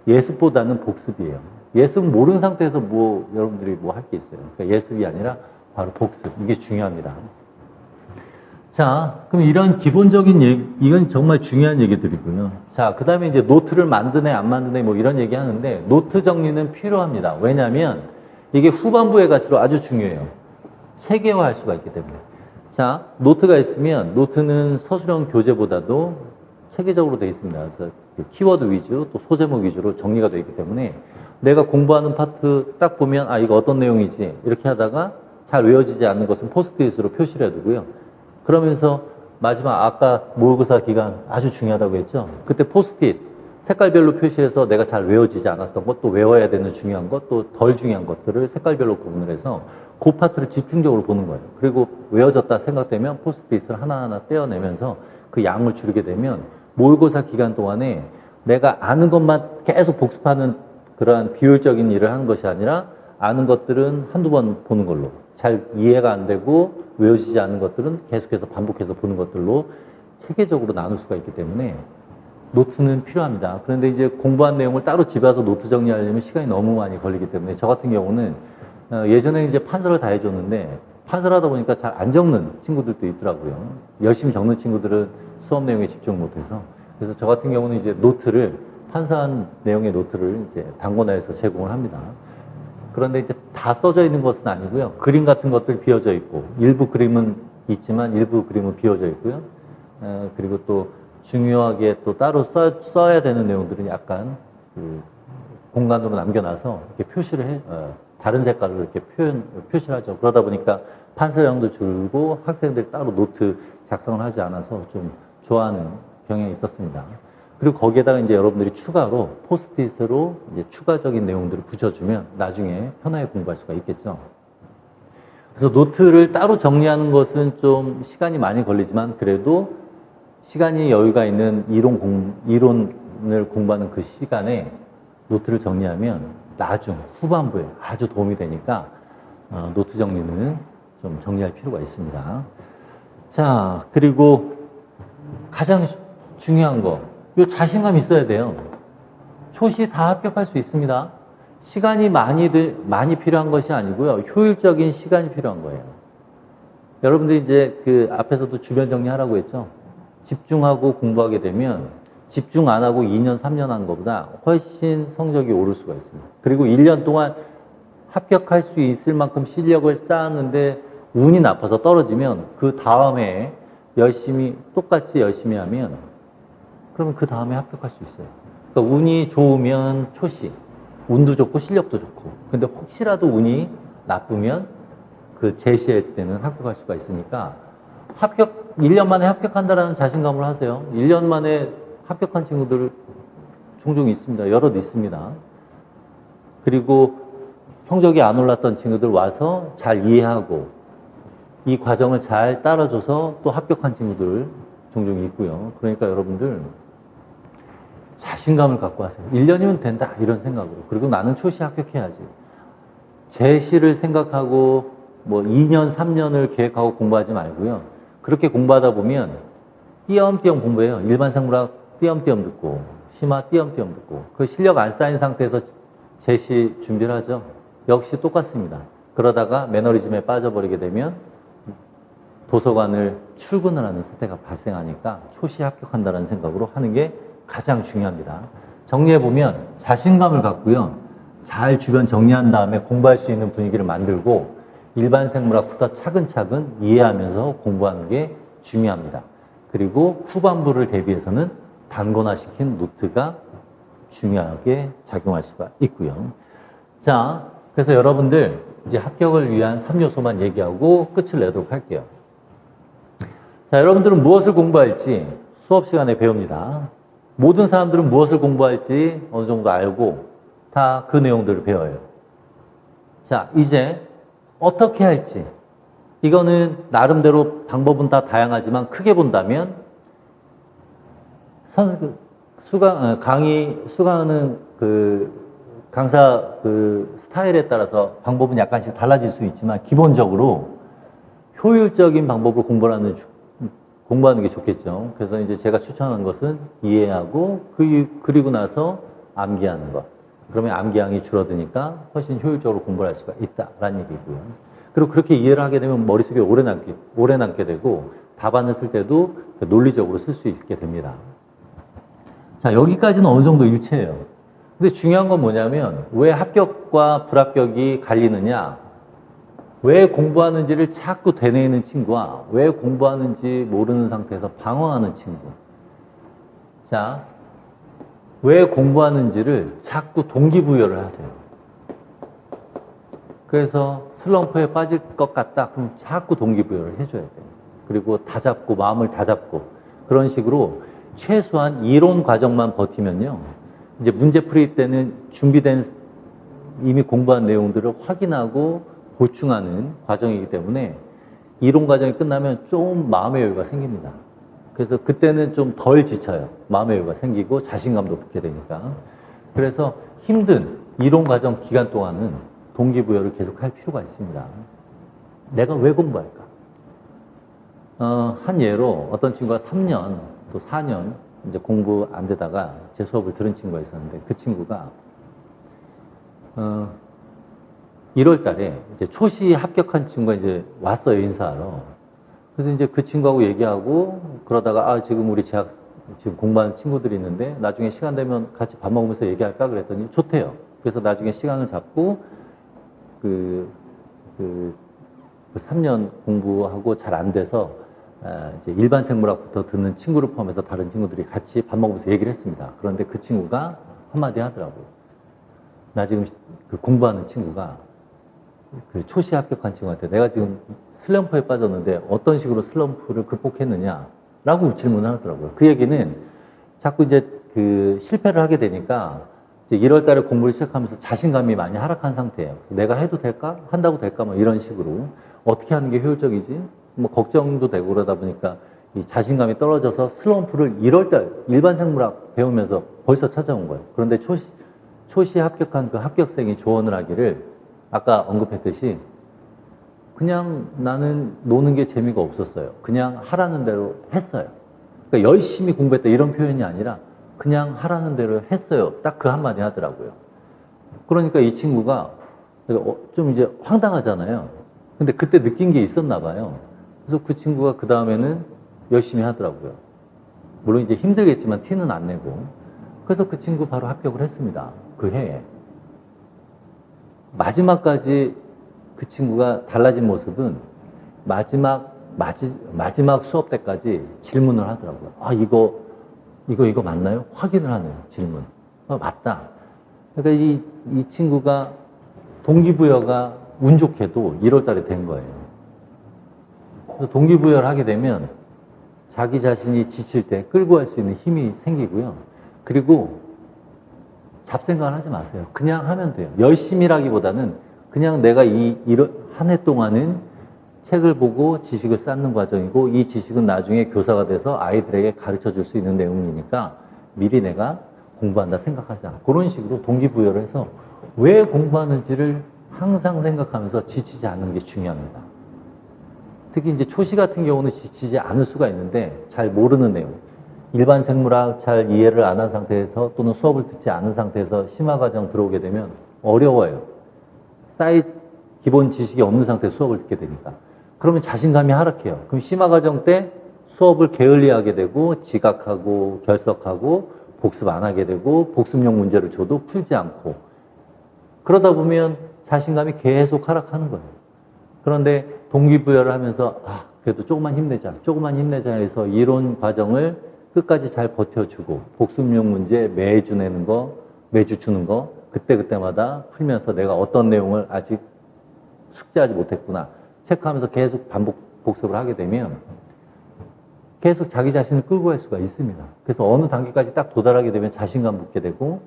예습보다는 복습이에요. 예습은 모르는 상태에서 여러분들이 할 게 있어요. 그러니까 예습이 아니라 바로 복습. 이게 중요합니다. 자, 그럼 이런 기본적인 이건 정말 중요한 얘기들이고요. 자, 그 다음에 이제 노트를 만드네, 안 만드네, 이런 얘기 하는데, 노트 정리는 필요합니다. 왜냐면, 이게 후반부에 갈수록 아주 중요해요. 체계화할 수가 있기 때문에. 자, 노트가 있으면, 노트는 서술형 교재보다도 체계적으로 되어 있습니다. 그래서 키워드 위주, 또 소제목 위주로 정리가 되어 있기 때문에, 내가 공부하는 파트 딱 보면, 이거 어떤 내용이지? 이렇게 하다가 잘 외워지지 않는 것은 포스트잇으로 표시를 해두고요. 그러면서 마지막 아까 모의고사 기간 아주 중요하다고 했죠. 그때 포스트잇 색깔별로 표시해서 내가 잘 외워지지 않았던 것, 또 외워야 되는 중요한 것, 또 덜 중요한 것들을 색깔별로 구분을 해서 그 파트를 집중적으로 보는 거예요. 그리고 외워졌다 생각되면 포스트잇을 하나하나 떼어내면서 그 양을 줄이게 되면 모의고사 기간 동안에 내가 아는 것만 계속 복습하는 그러한 비효율적인 일을 하는 것이 아니라 아는 것들은 한두 번 보는 걸로 잘 이해가 안 되고 외워지지 않는 것들은 계속해서 반복해서 보는 것들로 체계적으로 나눌 수가 있기 때문에 노트는 필요합니다. 그런데 이제 공부한 내용을 따로 집에 와서 노트 정리하려면 시간이 너무 많이 걸리기 때문에 저 같은 경우는 예전에 이제 판서를 다 해줬는데 판서를 하다 보니까 잘 안 적는 친구들도 있더라고요. 열심히 적는 친구들은 수업 내용에 집중 못해서 그래서 저 같은 경우는 이제 노트를 판사한 내용의 노트를 이제 단권화해서 제공을 합니다. 그런데 이제 다 써져 있는 것은 아니고요. 그림 같은 것들 비어져 있고 일부 그림은 있지만 일부 그림은 비어져 있고요. 그리고 또 중요하게 또 따로 써야 되는 내용들은 약간 그 공간으로 남겨놔서 이렇게 표시를 해 다른 색깔로 이렇게 표시를 하죠. 그러다 보니까 판서량도 줄고 학생들이 따로 노트 작성을 하지 않아서 좀 좋아하는 경향이 있었습니다. 그리고 거기에다가 이제 여러분들이 추가로 포스트잇으로 이제 추가적인 내용들을 붙여주면 나중에 편하게 공부할 수가 있겠죠. 그래서 노트를 따로 정리하는 것은 좀 시간이 많이 걸리지만 그래도 시간이 여유가 있는 이론을 공부하는 그 시간에 노트를 정리하면 나중 후반부에 아주 도움이 되니까 노트 정리는 좀 정리할 필요가 있습니다. 자, 그리고 가장 중요한 거, 이 자신감 있어야 돼요. 초시 다 합격할 수 있습니다. 시간이 많이 필요한 것이 아니고요. 효율적인 시간이 필요한 거예요. 여러분들이 이제 그 앞에서도 주변 정리하라고 했죠. 집중하고 공부하게 되면 집중 안 하고 2년, 3년 한 것보다 훨씬 성적이 오를 수가 있습니다. 그리고 1년 동안 합격할 수 있을 만큼 실력을 쌓았는데 운이 나빠서 떨어지면 그 다음에 똑같이 열심히 하면 그러면 그 다음에 합격할 수 있어요. 그러니까 운이 좋으면 초시, 운도 좋고 실력도 좋고. 근데 혹시라도 운이 나쁘면 그 제시할 때는 합격할 수가 있으니까 1년 만에 합격한다라는 자신감을 하세요. 1년 만에 합격한 친구들 종종 있습니다. 여럿 있습니다. 그리고 성적이 안 올랐던 친구들 와서 잘 이해하고 이 과정을 잘 따라줘서 또 합격한 친구들 종종 있고요. 그러니까 여러분들 자신감을 갖고 하세요. 1년이면 된다 이런 생각으로. 그리고 나는 초시 합격해야지. 제시를 생각하고 뭐 2년, 3년을 계획하고 공부하지 말고요. 그렇게 공부하다 보면 띄엄띄엄 공부해요. 일반 생물학 띄엄띄엄 듣고 심화 띄엄띄엄 듣고 그 실력 안 쌓인 상태에서 제시 준비를 하죠. 역시 똑같습니다. 그러다가 매너리즘에 빠져버리게 되면 도서관을 출근을 하는 사태가 발생하니까 초시 합격한다는 생각으로 하는 게 가장 중요합니다. 정리해보면 자신감을 갖고요. 잘 주변 정리한 다음에 공부할 수 있는 분위기를 만들고 일반 생물학보다 차근차근 이해하면서 공부하는 게 중요합니다. 그리고 후반부를 대비해서는 단권화시킨 노트가 중요하게 작용할 수가 있고요. 자, 그래서 여러분들 이제 합격을 위한 3요소만 얘기하고 끝을 내도록 할게요. 자, 여러분들은 무엇을 공부할지 수업 시간에 배웁니다. 모든 사람들은 무엇을 공부할지 어느 정도 알고 다 그 내용들을 배워요. 자, 이제 어떻게 할지. 이거는 나름대로 방법은 다 다양하지만 크게 본다면 수강하는 그 강사 그 스타일에 따라서 방법은 약간씩 달라질 수 있지만 기본적으로 효율적인 방법으로 공부하는 게 좋겠죠. 그래서 이제 제가 추천하는 것은 이해하고 그리고 나서 암기하는 것. 그러면 암기량이 줄어드니까 훨씬 효율적으로 공부를 할 수가 있다라는 얘기고요. 그리고 그렇게 이해를 하게 되면 머릿속에 오래 남게 되고 답안을 쓸 때도 논리적으로 쓸 수 있게 됩니다. 자, 여기까지는 어느 정도 일치해요. 근데 중요한 건 뭐냐면 왜 합격과 불합격이 갈리느냐? 왜 공부하는지를 자꾸 되뇌이는 친구와 왜 공부하는지 모르는 상태에서 방황하는 친구. 자, 왜 공부하는지를 자꾸 동기부여를 하세요. 그래서 슬럼프에 빠질 것 같다. 그럼 자꾸 동기부여를 해줘야 돼요. 그리고 다잡고 마음을 다잡고 그런 식으로 최소한 이론 과정만 버티면요. 이제 문제 풀이 때는 준비된 이미 공부한 내용들을 확인하고 보충하는 과정이기 때문에 이론 과정이 끝나면 좀 마음의 여유가 생깁니다. 그래서 그때는 좀 덜 지쳐요. 마음의 여유가 생기고 자신감도 붙게 되니까. 그래서 힘든 이론 과정 기간 동안은 동기부여를 계속 할 필요가 있습니다. 내가 왜 공부할까? 한 예로 어떤 친구가 3년 또 4년 이제 공부 안 되다가 제 수업을 들은 친구가 있었는데 그 친구가 1월 달에 이제 초시 합격한 친구가 이제 왔어요, 인사하러. 그래서 이제 그 친구하고 얘기하고 그러다가 지금 우리 지금 공부하는 친구들이 있는데 나중에 시간 되면 같이 밥 먹으면서 얘기할까 그랬더니 좋대요. 그래서 나중에 시간을 잡고 그 3년 공부하고 잘 안 돼서 이제 일반 생물학부터 듣는 친구를 포함해서 다른 친구들이 같이 밥 먹으면서 얘기를 했습니다. 그런데 그 친구가 한마디 하더라고요. 나 지금 그 공부하는 친구가 그 초시 합격한 친구한테 내가 지금 슬럼프에 빠졌는데 어떤 식으로 슬럼프를 극복했느냐라고 질문을 하더라고요. 그 얘기는 자꾸 이제 그 실패를 하게 되니까 이제 1월 달에 공부를 시작하면서 자신감이 많이 하락한 상태예요. 그래서 내가 해도 될까? 한다고 될까? 뭐 이런 식으로 어떻게 하는 게 효율적이지? 뭐 걱정도 되고 그러다 보니까 이 자신감이 떨어져서 슬럼프를 1월 달 일반 생물학 배우면서 벌써 찾아온 거예요. 그런데 초시에 합격한 그 합격생이 조언을 하기를 아까 언급했듯이 그냥 나는 노는 게 재미가 없었어요. 그냥 하라는 대로 했어요. 그러니까 열심히 공부했다 이런 표현이 아니라 그냥 하라는 대로 했어요. 딱 그 한마디 하더라고요. 그러니까 이 친구가 좀 이제 황당하잖아요. 근데 그때 느낀 게 있었나 봐요. 그래서 그 친구가 그 다음에는 열심히 하더라고요. 물론 이제 힘들겠지만 티는 안 내고. 그래서 그 친구 바로 합격을 했습니다. 그 해에. 마지막까지 그 친구가 달라진 모습은 마지막 수업 때까지 질문을 하더라고요. 아, 이거 맞나요? 확인을 하네요, 질문. 맞다. 그러니까 이 친구가 동기부여가 운 좋게도 1월 달에 된 거예요. 그래서 동기부여를 하게 되면 자기 자신이 지칠 때 끌고 갈 수 있는 힘이 생기고요. 그리고 잡생각을 하지 마세요. 그냥 하면 돼요. 열심히라기보다는 그냥 내가 한 해 동안은 책을 보고 지식을 쌓는 과정이고 이 지식은 나중에 교사가 돼서 아이들에게 가르쳐 줄 수 있는 내용이니까 미리 내가 공부한다 생각하자. 그런 식으로 동기부여를 해서 왜 공부하는지를 항상 생각하면서 지치지 않는 게 중요합니다. 특히 이제 초시 같은 경우는 지치지 않을 수가 있는데 잘 모르는 내용. 일반 생물학 잘 이해를 안 한 상태에서 또는 수업을 듣지 않은 상태에서 심화과정 들어오게 되면 어려워요. 기본 지식이 없는 상태에서 수업을 듣게 되니까. 그러면 자신감이 하락해요. 그럼 심화과정 때 수업을 게을리하게 되고 지각하고 결석하고 복습 안 하게 되고 복습용 문제를 줘도 풀지 않고 그러다 보면 자신감이 계속 하락하는 거예요. 그런데 동기부여를 하면서 그래도 조금만 힘내자 해서 이론 과정을 끝까지 잘 버텨주고 복습용 문제 매주 내는 거, 매주 주는 거 그때마다 풀면서 내가 어떤 내용을 아직 숙지하지 못했구나 체크하면서 계속 복습을 하게 되면 계속 자기 자신을 끌고 갈 수가 있습니다. 그래서 어느 단계까지 딱 도달하게 되면 자신감 붙게 되고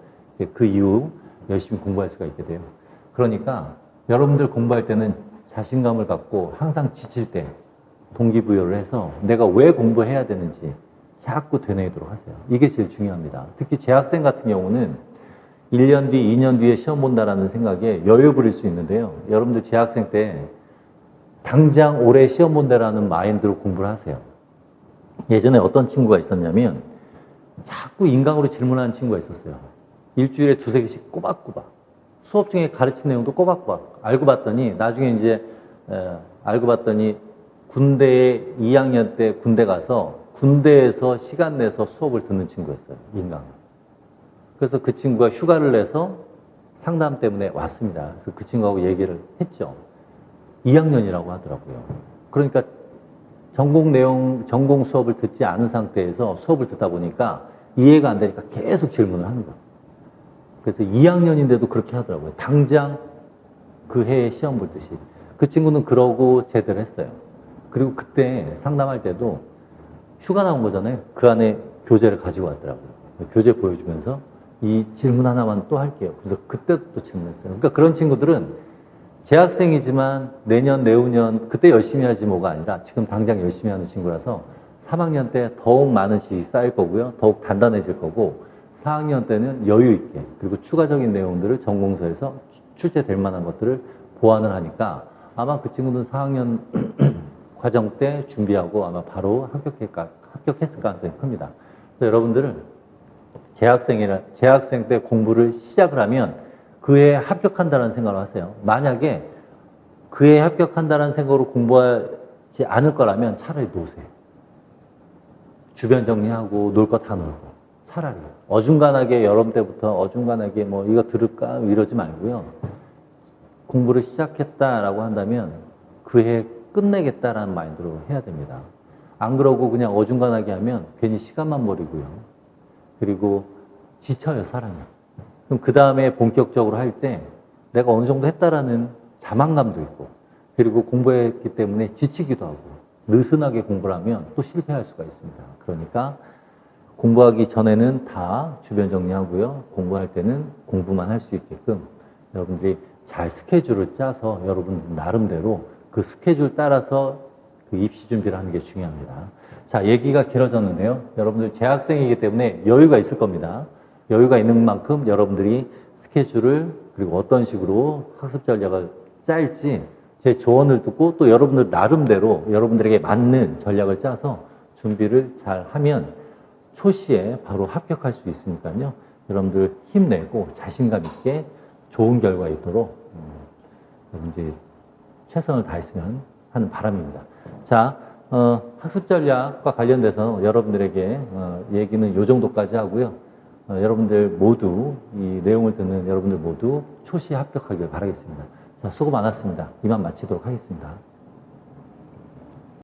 그 이후 열심히 공부할 수가 있게 돼요. 그러니까 여러분들 공부할 때는 자신감을 갖고 항상 지칠 때 동기부여를 해서 내가 왜 공부해야 되는지 자꾸 되뇌이도록 하세요. 이게 제일 중요합니다. 특히 재학생 같은 경우는 1년 뒤, 2년 뒤에 시험 본다라는 생각에 여유 부릴 수 있는데요. 여러분들 재학생 때 당장 올해 시험 본다라는 마인드로 공부를 하세요. 예전에 어떤 친구가 있었냐면 자꾸 인강으로 질문하는 친구가 있었어요. 일주일에 2-3개씩 꼬박꼬박. 수업 중에 가르친 내용도 꼬박꼬박. 알고 봤더니 군대에 2학년 때 군대 가서 군대에서 시간 내서 수업을 듣는 친구였어요. 인강. 그래서 그 친구가 휴가를 내서 상담 때문에 왔습니다. 그래서 그 친구하고 얘기를 했죠. 2학년이라고 하더라고요. 그러니까 전공 수업을 듣지 않은 상태에서 수업을 듣다 보니까 이해가 안 되니까 계속 질문을 하는 거예요. 그래서 2학년인데도 그렇게 하더라고요. 당장 그 해에 시험 볼 듯이. 그 친구는 그러고 제대로 했어요. 그리고 그때 상담할 때도 휴가 나온 거잖아요. 그 안에 교재를 가지고 왔더라고요. 교재 보여주면서 이 질문 하나만 또 할게요. 그래서 그때 또 질문했어요. 그러니까 그런 친구들은 재학생이지만 내년, 내후년 그때 열심히 하지 뭐가 아니라 지금 당장 열심히 하는 친구라서 3학년 때 더욱 많은 지식이 쌓일 거고요. 더욱 단단해질 거고 4학년 때는 여유 있게 그리고 추가적인 내용들을 전공서에서 출제될 만한 것들을 보완을 하니까 아마 그 친구는 4학년 과정 때 준비하고 아마 바로 합격했을 가능성이 큽니다. 그래서 여러분들은 재학생 때 공부를 시작을 하면 그해 합격한다는 생각을 하세요. 만약에 그해 합격한다는 생각으로 공부하지 않을 거라면 차라리 노세요. 주변 정리하고 놀 거 다 놀고 차라리 어중간하게 여름 때부터 어중간하게 뭐 이거 들을까 이러지 말고요. 공부를 시작했다라고 한다면 그해 끝내겠다라는 마인드로 해야 됩니다. 안 그러고 그냥 어중간하게 하면 괜히 시간만 버리고요. 그리고 지쳐요, 사람이. 그럼 그 다음에 본격적으로 할 때 내가 어느 정도 했다라는 자만감도 있고 그리고 공부했기 때문에 지치기도 하고 느슨하게 공부를 하면 또 실패할 수가 있습니다. 그러니까 공부하기 전에는 다 주변 정리하고요. 공부할 때는 공부만 할 수 있게끔 여러분들이 잘 스케줄을 짜서 여러분 나름대로 그 스케줄 따라서 그 입시 준비를 하는 게 중요합니다. 자, 얘기가 길어졌는데요. 여러분들 재학생이기 때문에 여유가 있을 겁니다. 여유가 있는 만큼 여러분들이 스케줄을 그리고 어떤 식으로 학습 전략을 짤지 제 조언을 듣고 또 여러분들 나름대로 여러분들에게 맞는 전략을 짜서 준비를 잘 하면 초시에 바로 합격할 수 있으니까요. 여러분들 힘내고 자신감 있게 좋은 결과 있도록 여러분들이 최선을 다했으면 하는 바람입니다. 자, 학습 전략과 관련돼서 여러분들에게 얘기는 이 정도까지 하고요. 여러분들 모두 이 내용을 듣는 여러분들 모두 초시에 합격하길 바라겠습니다. 자, 수고 많았습니다. 이만 마치도록 하겠습니다.